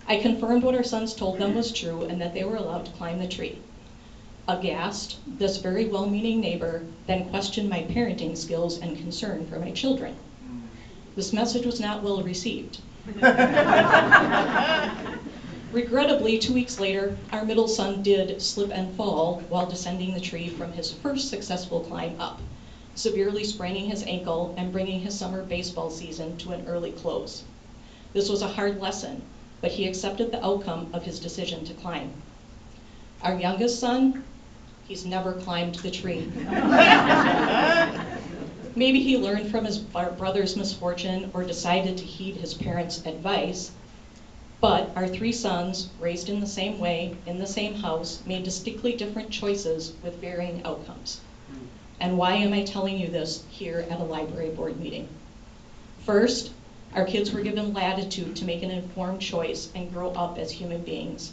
I confirmed what our sons told them was true and that they were allowed to climb the tree. Aghast, this very well-meaning neighbor then questioned my parenting skills and concern for my children. This message was not well received. Regrettably, 2 weeks later, our middle son did slip and fall while descending the tree from his first successful climb up, severely spraining his ankle and bringing his summer baseball season to an early close. This was a hard lesson, but he accepted the outcome of his decision to climb. Our youngest son, he's never climbed the tree. Maybe he learned from his brother's misfortune or decided to heed his parents' advice, but our 3 sons, raised in the same way, in the same house, made distinctly different choices with varying outcomes. And why am I telling you this here at a library board meeting? First, our kids were given latitude to make an informed choice and grow up as human beings.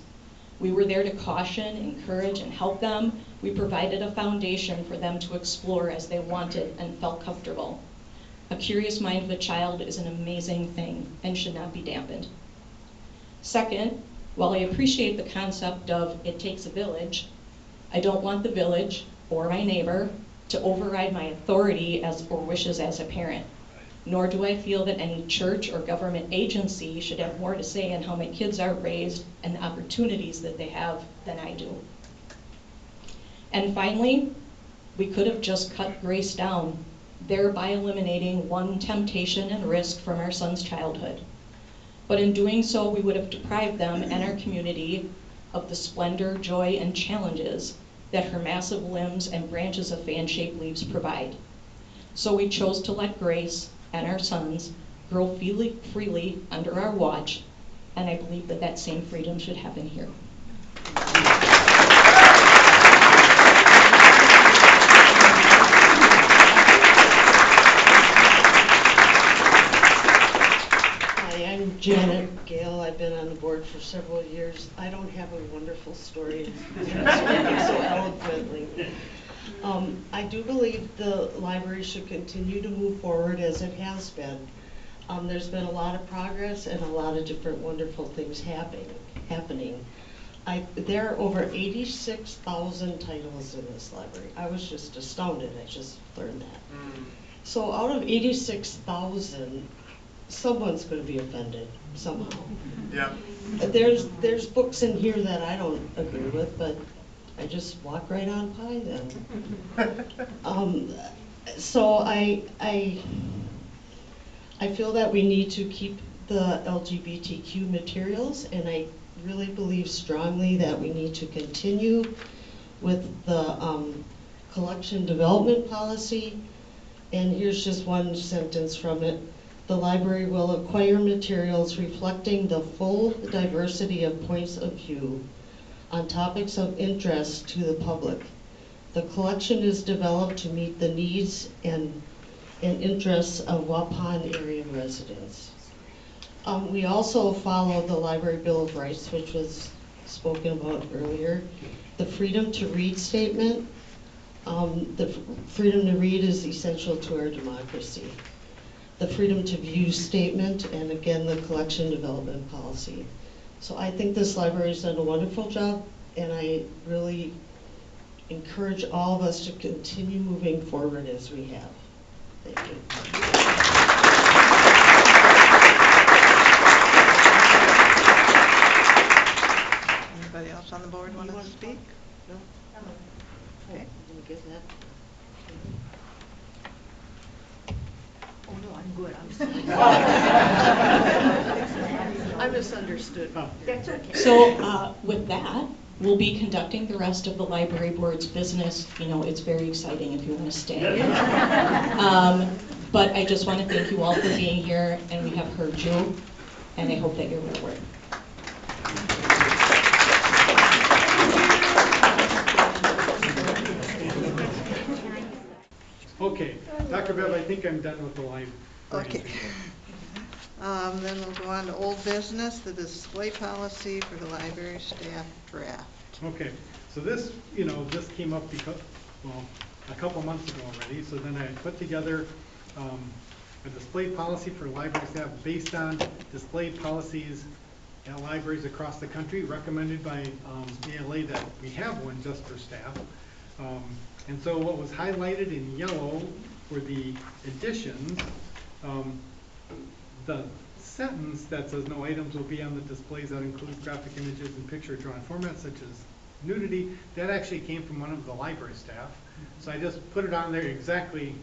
We were there to caution, encourage, and help them. We provided a foundation for them to explore as they wanted and felt comfortable. A curious mind of a child is an amazing thing and should not be dampened. Second, while I appreciate the concept of it takes a village, I don't want the village or my neighbor to override my authority or wishes as a parent. Nor do I feel that any church or government agency should have more to say in how my kids are raised and the opportunities that they have than I do. And finally, we could have just cut Grace down, thereby eliminating one temptation and risk from our son's childhood. But in doing so, we would have deprived them and our community of the splendor, joy, and challenges that her massive limbs and branches of fan-shaped leaves provide. So we chose to let Grace and our sons grow freely under our watch, and I believe that that same freedom should happen here. Hi, I'm Janet Gehl. I've been on the board for several years. I don't have a wonderful story speaking so eloquently. I do believe the library should continue to move forward as it has been. There's been a lot of progress and a lot of different wonderful things happening. There are over 86,000 titles in this library. I was just astounded. I just learned that. So out of 86,000, someone's going to be offended somehow. Yeah. There's books in here that I don't agree with, but I just walk right on by then. So I feel that we need to keep the LGBTQ materials, and I really believe strongly that we need to continue with the collection development policy. And here's just one sentence from it. The library will acquire materials reflecting the full diversity of points of view on topics of interest to the public. The collection is developed to meet the needs and interests of Waupun area residents. We also follow the Library Bill of Rights, which was spoken about earlier. The freedom to read statement. The freedom to read is essential to our democracy. The freedom to view statement, and again, the collection development policy. So I think this library's done a wonderful job, and I really encourage all of us to continue moving forward as we have. Thank you. Anybody else on the board want to speak? No? Okay. Did we get that? Oh, no, I'm good, I'm sorry. I misunderstood. That's okay. So with that, we'll be conducting the rest of the library board's business. You know, it's very exciting if you want to stay. But I just want to thank you all for being here, and we have heard you, and I hope that you're rewarded. Okay, Dr. Bev, I think I'm done with the library. Okay. Then we'll go on to old business, the display policy for the library staff draft. Okay, so this, this came up because, well, a couple months ago already. So then I put together a display policy for library staff based on display policies at libraries across the country, recommended by ALA that we have one just for staff. And so what was highlighted in yellow were the additions. The sentence that says no items will be on the displays that include graphic images and picture drawn formats such as nudity, that actually came from one of the library staff. So I just put it on there exactly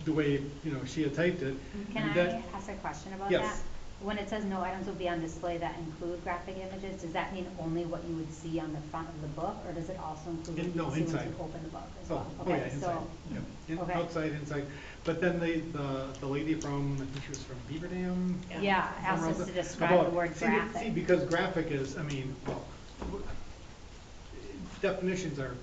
the way she had typed it. Can I ask a question about that? Yes. When it says no items will be on display that include graphic images, does that mean only what you would see on the front of the book, or does it also include what you see when inside. you open the book as Oh, well? oh yeah, inside. Okay. Outside, inside. But then the lady from, I think she was from Beaver Dam. Yeah, asked us to describe the word graphic. See, because graphic is, definitions are,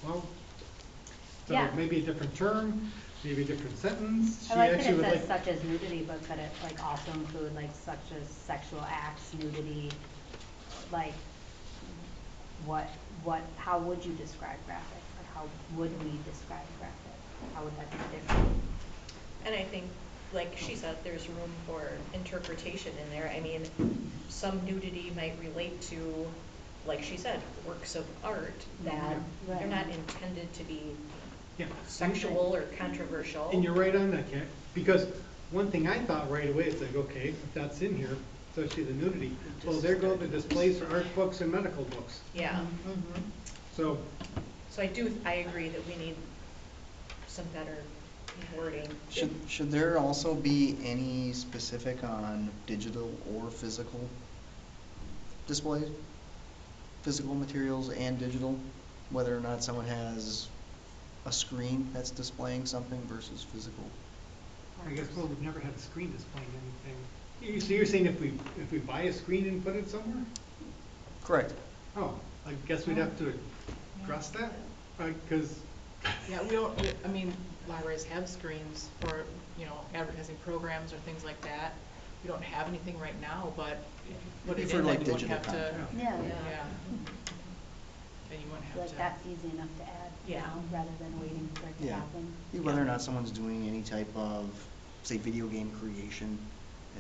so maybe a different term, maybe a different sentence. I like that it says such as nudity, but could it also include such as sexual acts, nudity, how would you describe graphic? How would we describe graphic? How would that be different? And I think, like she said, there's room for interpretation in there. I mean, some nudity might relate to, like she said, works of art that they're not intended to be sexual or controversial. And you're right on that, Kat, because one thing I thought right away is okay, if that's in here, especially the nudity, well, there go the displays for art books and medical books. Yeah. Mm-hmm. So I agree that we need some better wording. Should there also be any specific on digital or physical displays? Physical materials and digital, whether or not someone has a screen that's displaying something versus physical? I guess we've never had a screen displaying anything. So you're saying if we buy a screen and put it somewhere? Correct. Oh, I guess we'd have to address that, because. Yeah, libraries have screens for, advertising programs or things like that. We don't have anything right now, but if you put it in, then you wouldn't have to. Yeah. Then you wouldn't have to. That's easy enough to add now, rather than waiting for it to happen. Whether or not someone's doing any type of, say, video game creation,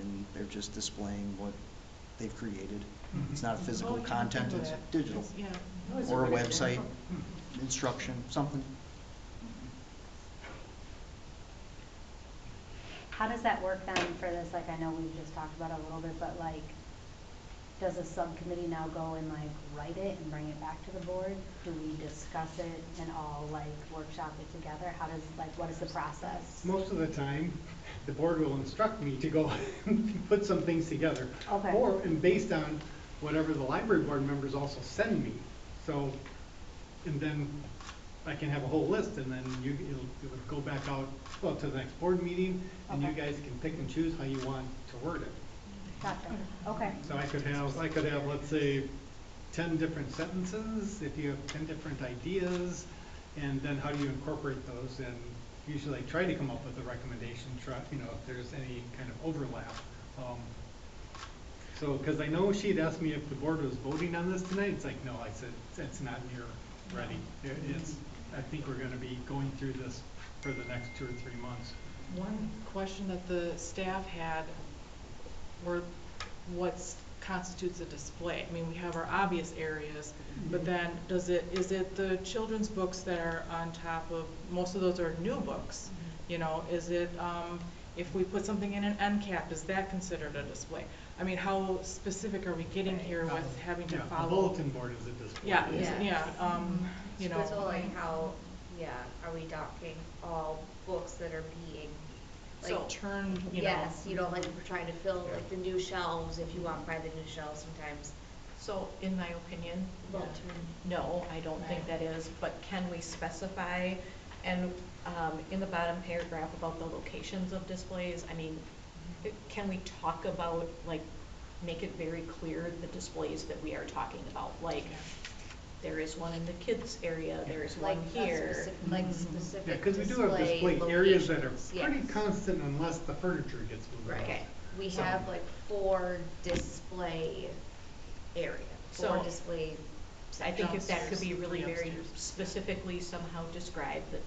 and they're just displaying what they've created. Mm-hmm. It's not physical content, it's digital. Yeah. Or a website, instruction, something. How does that work then for this? I know we've just talked about it a little bit, but does a subcommittee now go and like write it and bring it back to the board? Do we discuss it and all like workshop it together? How does, like, what is the process? Most of the time, the board will instruct me to go and put some things together. Okay. And based on whatever the library board members also send me. So, and then I can have a whole list, and then it'll go back out, well, to the next board meeting, and you guys can pick and choose how you want to word it. Gotcha, okay. So I could have, let's say, 10 different sentences, if you have 10 different ideas, and then how do you incorporate those? And usually I try to come up with a recommendation, you know, if there's any kind of overlap. So, because I know she'd asked me if the board was voting on this tonight. It's like, no, I said, it's not near ready. I think we're going to be going through this for the next 2 or 3 months. One question that the staff had were what constitutes a display? I mean, we have our obvious areas, but then is it the children's books that are on top of, most of those are new books, you know, is it, if we put something in an end cap, is that considered a display? I mean, how specific are we getting here with having to follow? A bulletin board is a display. Yeah, you know. So like how, are we talking all books that are being like turned, you know. Yes, you know, like we're trying to fill like the new shelves, if you walk by the new shelves sometimes. So in my opinion, no, I don't think that is, but can we specify, and in the bottom paragraph about the locations of displays, I mean, can we talk about, like, make it very clear the displays that we are talking about, like, there is one in the kids area, there is one here. Specific Yeah, because we do have display areas that are pretty constant unless the furniture gets moved. Right. Okay. We have like 4 display areas. 4 display sections. I think if that could be really very specifically somehow described that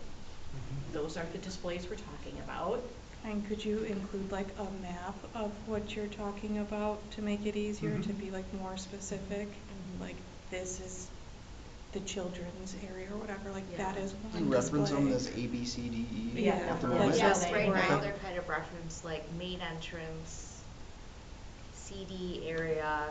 those are the displays we're talking about. And could you include like a map of what you're talking about to make it easier to be like more specific? Like this is the children's area or whatever, like that is one you reference them as A, B, C, D, E at the moment? Yes, right now they're kind of referenced like main entrance, CD area.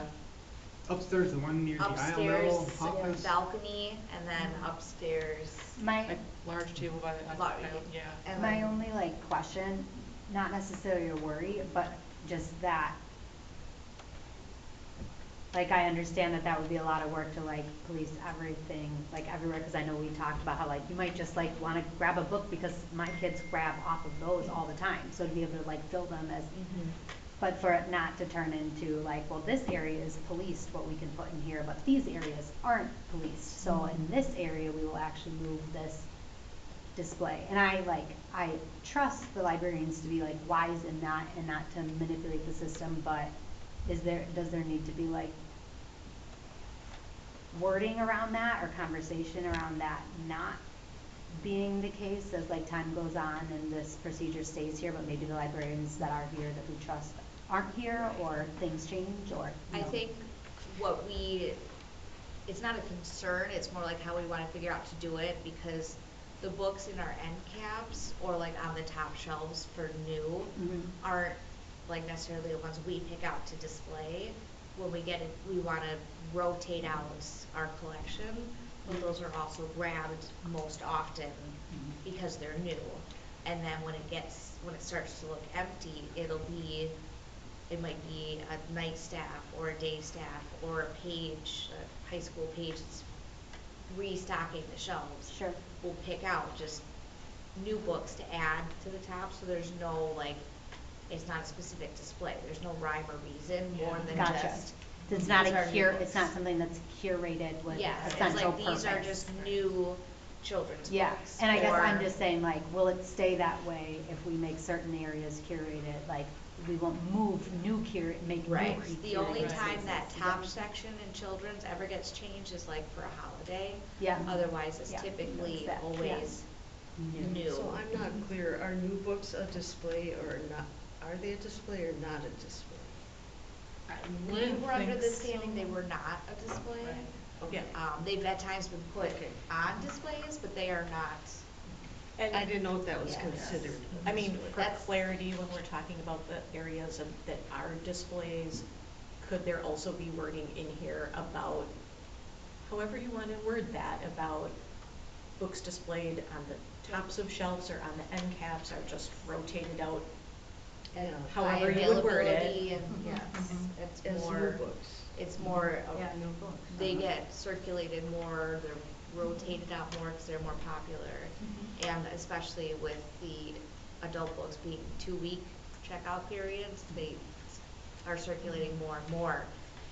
Upstairs, the one near the aisle level office. Balcony, and then upstairs. Like large table by the And my only like question, not necessarily a worry, but just that, like, I understand that would be a lot of work to like police everything, like everywhere, because I know we talked about how like you might just like want to grab a book because my kids grab off of those all the time, so to be able to like fill them as, but for it not to turn into like, well, this area is policed, what we can put in here, but these areas aren't policed, so in this area we will actually move this display. And I trust the librarians to be like wise in that and not to manipulate the system, but does there need to be like wording around that or conversation around that not being the case as like time goes on and this procedure stays here, but maybe the librarians that are here that we trust aren't here, or things change, or I think it's not a concern, it's more like how we want to figure out to do it, because the books in our end caps or like on the top shelves for new aren't like necessarily the ones we pick out to display. When we get it, we want to rotate out our collection, but those are also grabbed most often because they're new. And then when it starts to look empty, it might be a night staff or a day staff or a page, a high school page that's restocking the shelves. Sure. We'll pick out just new books to add to the top, so there's no like, it's not a specific display. There's no rhyme or reason more than just. It's not it's not something that's curated with a central purpose. These are just new children's books. And I guess I'm just saying, like, will it stay that way if we make certain areas curated? Like, we won't move make right. new The only time that top section in children's ever gets changed is like for a holiday. Yeah. Otherwise, it's typically always new. So I'm not clear. Are new books a display or not? Are they a display or not a display? We were under the standing they were not a display. Okay. They've at times been put on displays, but they are not. And I didn't know if that was considered. I mean, for clarity, when we're talking about the areas that are displays, could there also be wording in here about, however you want to word that, about books displayed on the tops of shelves or on the end caps are just rotated out, however you would word Availability it. and, yes, it's As more, new books. it's more, Yeah, new books. they get circulated more, they're rotated out more because they're more popular. And especially with the adult books being 2-week checkout periods, they are circulating more and more,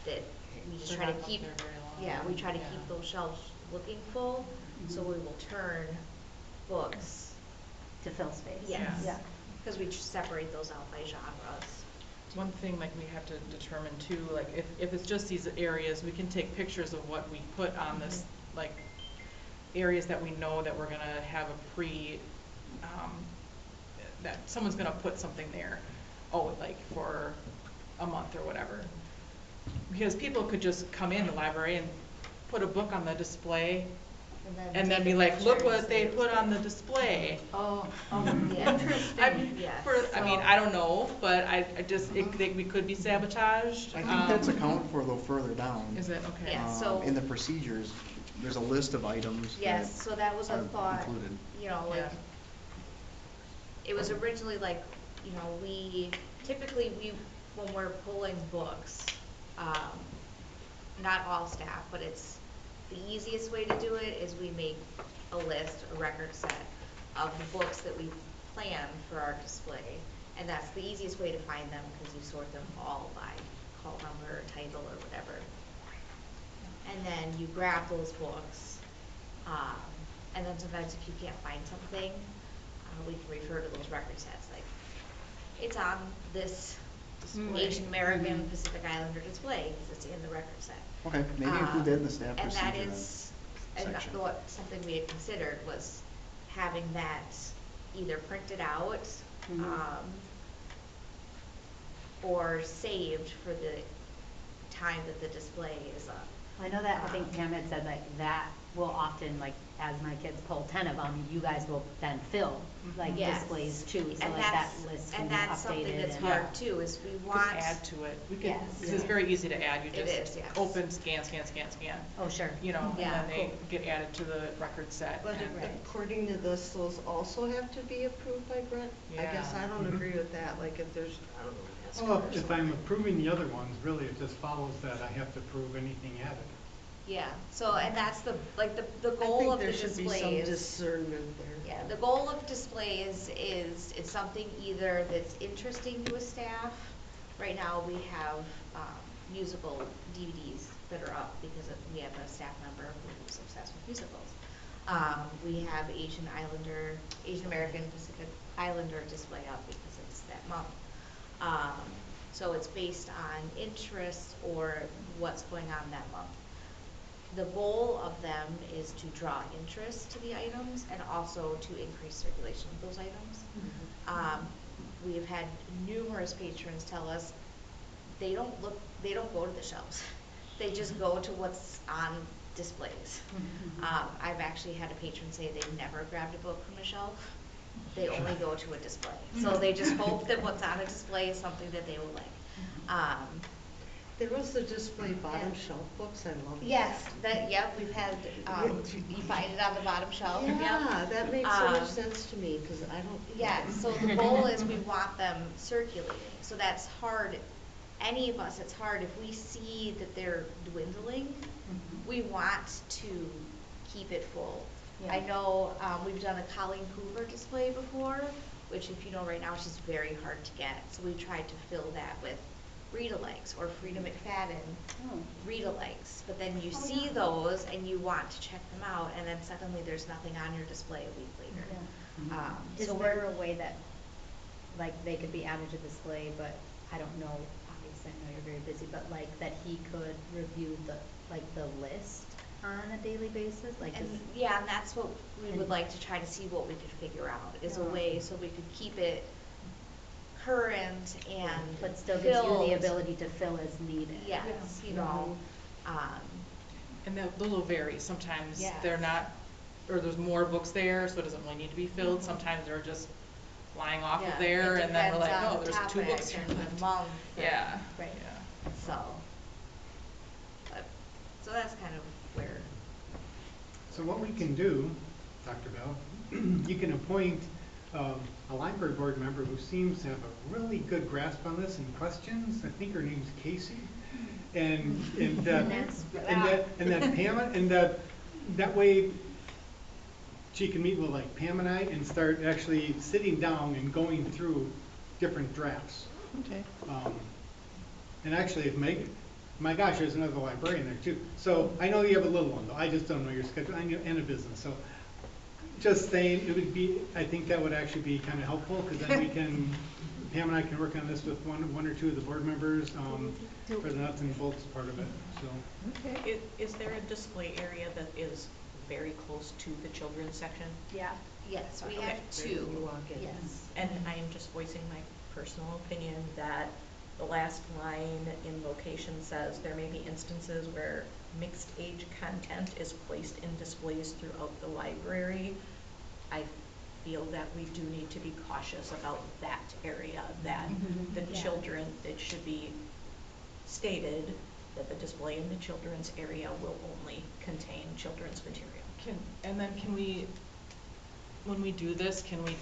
that we just They're try to not up keep, there very long. yeah, we try to Yeah. keep those shelves looking full, so we will turn books. To fill space. Yes. Yeah, because we separate those out by genres. One thing like we have to determine too, like if it's just these areas, we can take pictures of what we put on this, like areas that we know that we're gonna have a that someone's gonna put something there, like for a month or whatever. Because people could just come in the library and put a book on the display and then be like, look what they put on the display. Oh, yeah. Interesting, yes. I mean, I don't know, but I just, we could be sabotaged. I think that's accounted for though further down. Is it? Okay. Yeah, so. In the procedures, there's a list of items Yes, so that was a are thought, included. you know, like, it was originally like, you know, typically when we're pulling books, not all staff, but it's, the easiest way to do it is we make a list, a record set of the books that we plan for our display. And that's the easiest way to find them because you sort them all by call number or title or whatever. And then you grab those books, and then sometimes if you can't find something, we can refer to those record sets. Like, it's on this Asian American Pacific Islander display because it's in the record set. Okay, maybe include that in the staff And procedure that is, and section. something we had considered was having that either printed out, or saved for the time that the display is up. I know that, I think Pam had said like that will often, like, as my kids pull 10 of them, you guys will then fill, like, displays too, so like that list can be updated. And that's something that's hard too, is we want. Just add to it. We could, Yes. it's very easy to add, you It just is, yes. open, scan. Oh, sure. You know, Yeah. and then they get added to the record set. But and- according to this, those also have to be approved by Bret? I guess I don't agree with that, like if there's, I don't know. Well, if I'm approving the other ones, really it just follows that I have to approve anything added. Yeah, so, and that's the, like, the goal of the display is. I think there should be some discernment there. Yeah, the goal of display is something either that's interesting to a staff. Right now, we have musical DVDs that are up because we have a staff member who's obsessed with musicals. We have Asian American Pacific Islander display up because it's that month. So it's based on interest or what's going on that month. The goal of them is to draw interest to the items and also to increase circulation of those items. We have had numerous patrons tell us they don't go to the shelves. They just go to what's on displays. I've actually had a patron say they've never grabbed a book from a shelf. They only go to a display. So they just hope that what's on a display is something that they will like. There was the display bottom shelf books, I love that. Yes, we've had, you find it on the bottom shelf. Yeah, that makes so much sense to me, because I don't. Yeah, so the goal is we want them circulating, so that's hard. Any of us, it's hard if we see that they're dwindling, we want to keep it full. I know we've done a Colleen Hoover display before, which if you know right now, she's very hard to get, so we tried to fill that with read-alikes or Frida McFadden read-alikes, but then you see those and you want to check them out, and then suddenly there's nothing on your display a week later. Is there a way that, like, they could be added to display, but I don't know, obviously I know you're very busy, but like that he could review the list on a daily basis, like? And yeah, and that's what we would like to try to see what we could figure out, is a way so we could keep it current and but still gives you the ability to fill as needed. Yes, you know. And those will vary. Sometimes they're not, or there's more books there, so it doesn't really need to be filled. Sometimes they're just lying off of there, and then we're like, oh, there's 2 books here left. Month. Yeah. Right. Yeah. So, So that's kind of where. So what we can do, Dr. Bell, you can appoint a library board member who seems to have a really good grasp on this and questions. I think her name's Casey. And that Pam, and that way she can meet with like Pam and I and start actually sitting down and going through different drafts. Okay. And actually, if my gosh, there's another librarian there too. So I know you have a little one though. I just don't know your schedule and a business. So just saying, it would be, I think that would actually be kind of helpful because then we can, Pam and I can work on this with one or two of the board members for the nuts and bolts part of it. So. Okay. Is there a display area that is very close to the children's section? Yeah. Yes, we have two. Yes. And I am just voicing my personal opinion that the last line in location says there may be instances where mixed age content is placed in displays throughout the library. I feel that we do need to be cautious about that area, that the children, it should be stated that the display in the children's area will only contain children's material. And then can we, when we do this, can we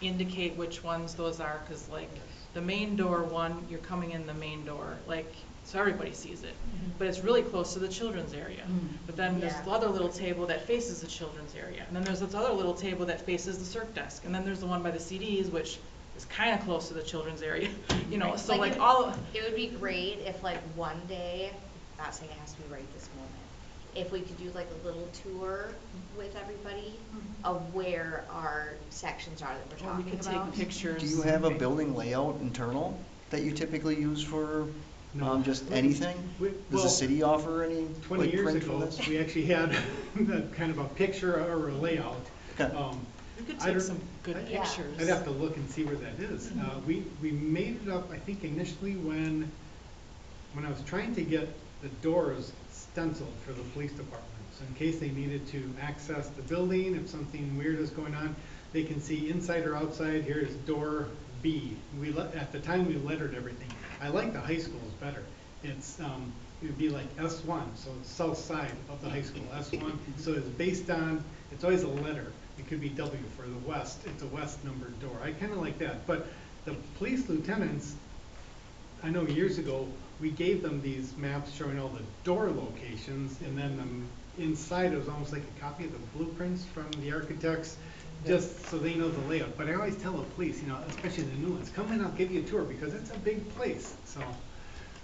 indicate which ones those are? Because like the main door one, you're coming in the main door, like, so everybody sees it. But it's really close to the children's area. But then there's the other little table that faces the children's area. And then there's this other little table that faces the circ desk. And then there's the one by the CDs, which is kind of close to the children's area. You know, so like all of it would be great if like one day, not saying it has to be right this moment, if we could do like a little tour with everybody of where our sections are that we're talking about. Take pictures. Do you have a building layout internal that you typically use for just anything? Does the city offer any 20 years ago, we actually had kind of a picture or a layout. You could take some good pictures. I'd have to look and see where that is. We made it up, I think, initially when I was trying to get the doors stenciled for the police department. So in case they needed to access the building, if something weird is going on, they can see inside or outside. Here is door B. At the time, we lettered everything. I like the high schools better. It's it would be like S1, so it's south side of the high school, S1. So it's based on, it's always a letter. It could be W for the west. It's a west numbered door. I kind of like that. But the police lieutenants, I know years ago, we gave them these maps showing all the door locations, and then inside it was almost like a copy of the blueprints from the architects, just so they know the layout. But I always tell the police, you know, especially the new ones, come in, I'll give you a tour because it's a big place. So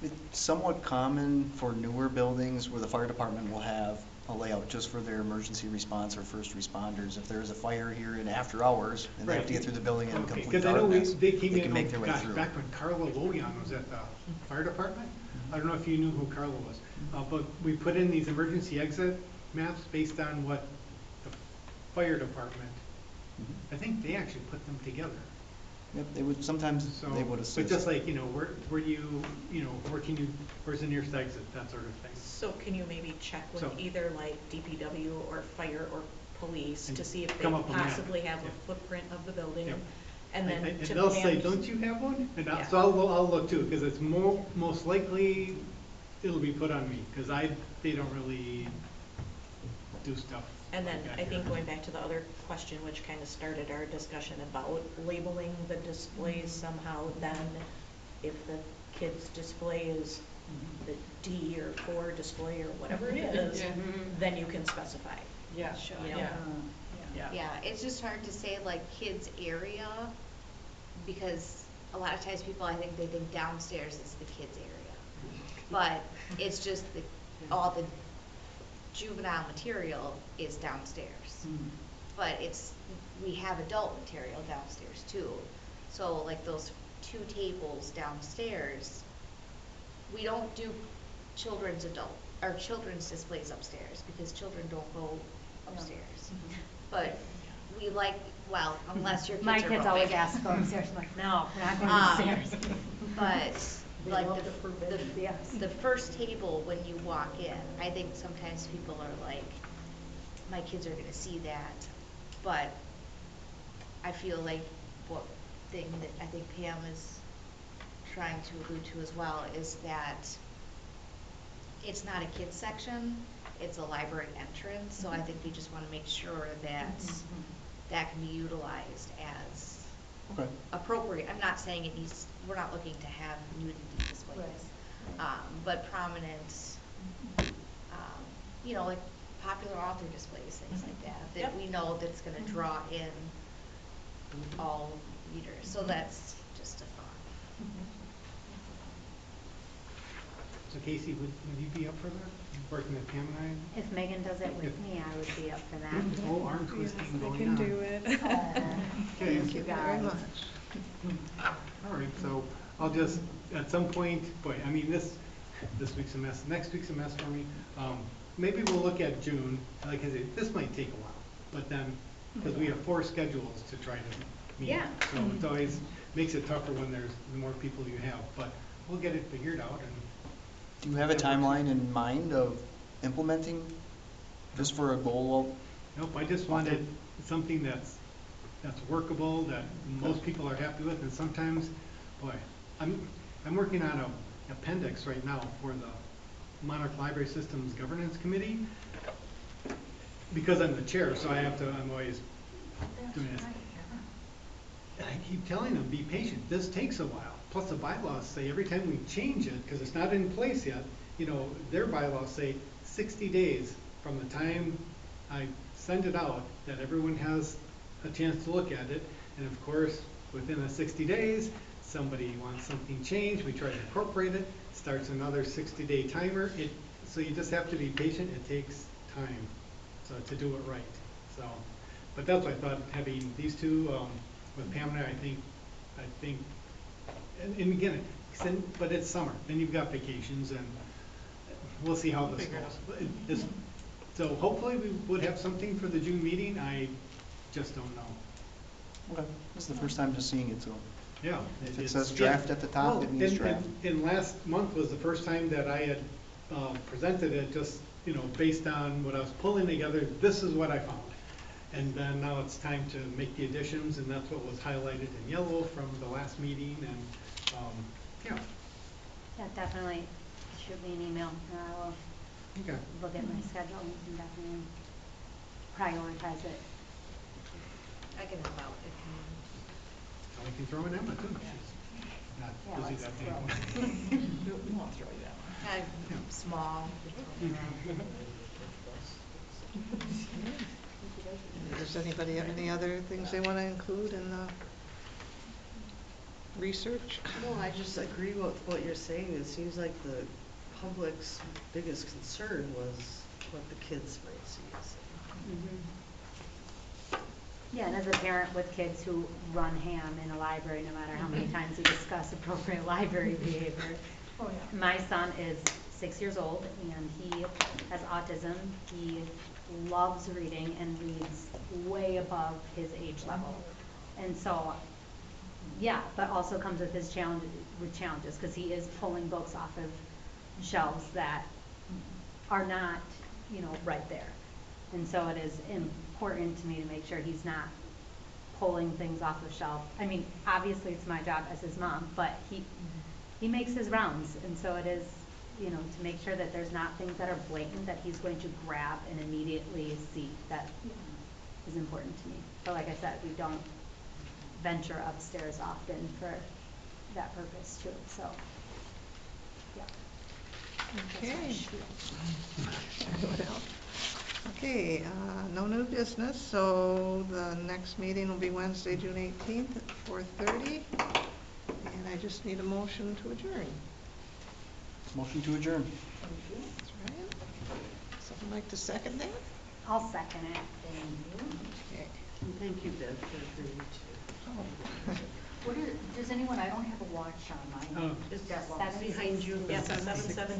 it's somewhat common for newer buildings where the fire department will have a layout just for their emergency response or first responders. If there's a fire here in after hours and they have to get through the building in complete darkness, because I know they came in, can make their way through. Back when Carla Woyan was at the fire department. I don't know if you knew who Carla was, but we put in these emergency exit maps based on what the fire department, I think they actually put them together. Yep, they would sometimes they would assist. But just like, you know, where do you, you know, where's the nearest exit, that sort of thing. So can you maybe check with either like DPW or fire or police to see if they possibly have a footprint of the building? And then and they'll say, don't you have one? And so I'll look too, because it's most likely it'll be put on me, because they don't really do stuff. And then I think going back to the other question, which kind of started our discussion about labeling the displays somehow, then if the kid's display is the D or 4 display or whatever it is, then you can specify. Yeah, sure. Yeah, it's just hard to say like kids area, because a lot of times people, I think they think downstairs is the kids area, but it's just all the juvenile material is downstairs. But we have adult material downstairs too. So like those 2 tables downstairs, we don't do children's displays upstairs because children don't go upstairs. But we like, well, unless your kids My are kids always ask to go upstairs. I'm like, no, we're not going upstairs. But like the first table when you walk in, I think sometimes people are like, my kids are going to see that. But I feel like what thing that I think Pam is trying to allude to as well is that it's not a kids section, it's a library entrance, so I think we just wanna make sure that that can be utilized as Okay. appropriate. I'm not saying it needs, we're not looking to have nudity displays, but prominent, you know, like popular author displays, things like that, that we know that's gonna draw in all readers, so that's just a thought. So Casey, would you be up for that? Working with Pam and I? If Megan does it with me, I would be up for that. Oh, arm twisting going on. I can do it. Okay. Thank you very much. All right, so I'll just, at some point, boy, I mean, this week's a mess, next week's a mess for me. Maybe we'll look at June, like I said, this might take a while, but then, because we have 4 schedules to try to meet. Yeah. So it always makes it tougher when there's the more people you have, but we'll get it figured out. And Do you have a timeline in mind of implementing, just for a goal? nope, I just wanted something that's workable, that most people are happy with, and sometimes, boy, I'm working on an appendix right now for the Monarch Library Systems Governance Committee, because I'm the chair, so I'm always doing this. And I keep telling them, be patient, this takes a while. Plus the bylaws say every time we change it, because it's not in place yet, you know, their bylaws say 60 days from the time I send it out, that everyone has a chance to look at it. And of course, within the 60 days, somebody wants something changed, we try to incorporate it, starts another 60-day timer. So you just have to be patient, it takes time, so to do it right. So, but that's what I thought, having these two, with Pam and I think, and again, but it's summer, then you've got vacations, and we'll see how this goes. So hopefully we would have something for the June meeting, I just don't know. Okay, this is the first time just seeing it, so. Yeah. If it says draft at the top, it means draft. And last month was the first time that I had presented it, just, you know, based on what I was pulling together, this is what I found. And then now it's time to make the additions, and that's what was highlighted in yellow from the last meeting, and, yeah. Yeah, definitely shoot me an email, and I will look at my schedule and definitely prioritize it. I can help out if you. So we can throw in Emma too. She's not busy that day. We won't throw you that one. I'm small. Does anybody have any other things they want to include in the research? No, I just agree with what you're saying. It seems like the public's biggest concern was what the kids might see us. Yeah, and as a parent with kids who run ham in a library, no matter how many times we discuss appropriate library behavior. My son is 6 years old, and he has autism. He loves reading and reads way above his age level. And so, yeah, but also comes with his challenges, because he is pulling books off of shelves that are not, you know, right there. And so it is important to me to make sure he's not pulling things off the shelf. I mean, obviously it's my job as his mom, but he makes his rounds, and so it is, you know, to make sure that there's not things that are blatant that he's going to grab and immediately see. That is important to me. But like I said, we don't venture upstairs often for that purpose too, so, yeah. Okay. Okay, no new business, so the next meeting will be Wednesday, June 18th at 4:30. And I just need a motion to adjourn. Motion to adjourn. That's right. Someone like to second that? I'll second it. Thank you. Okay. And thank you, Bev, for agreeing to. What is, does anyone, I don't have a watch on mine. Oh. Is that Behind you. Yes, 7:17.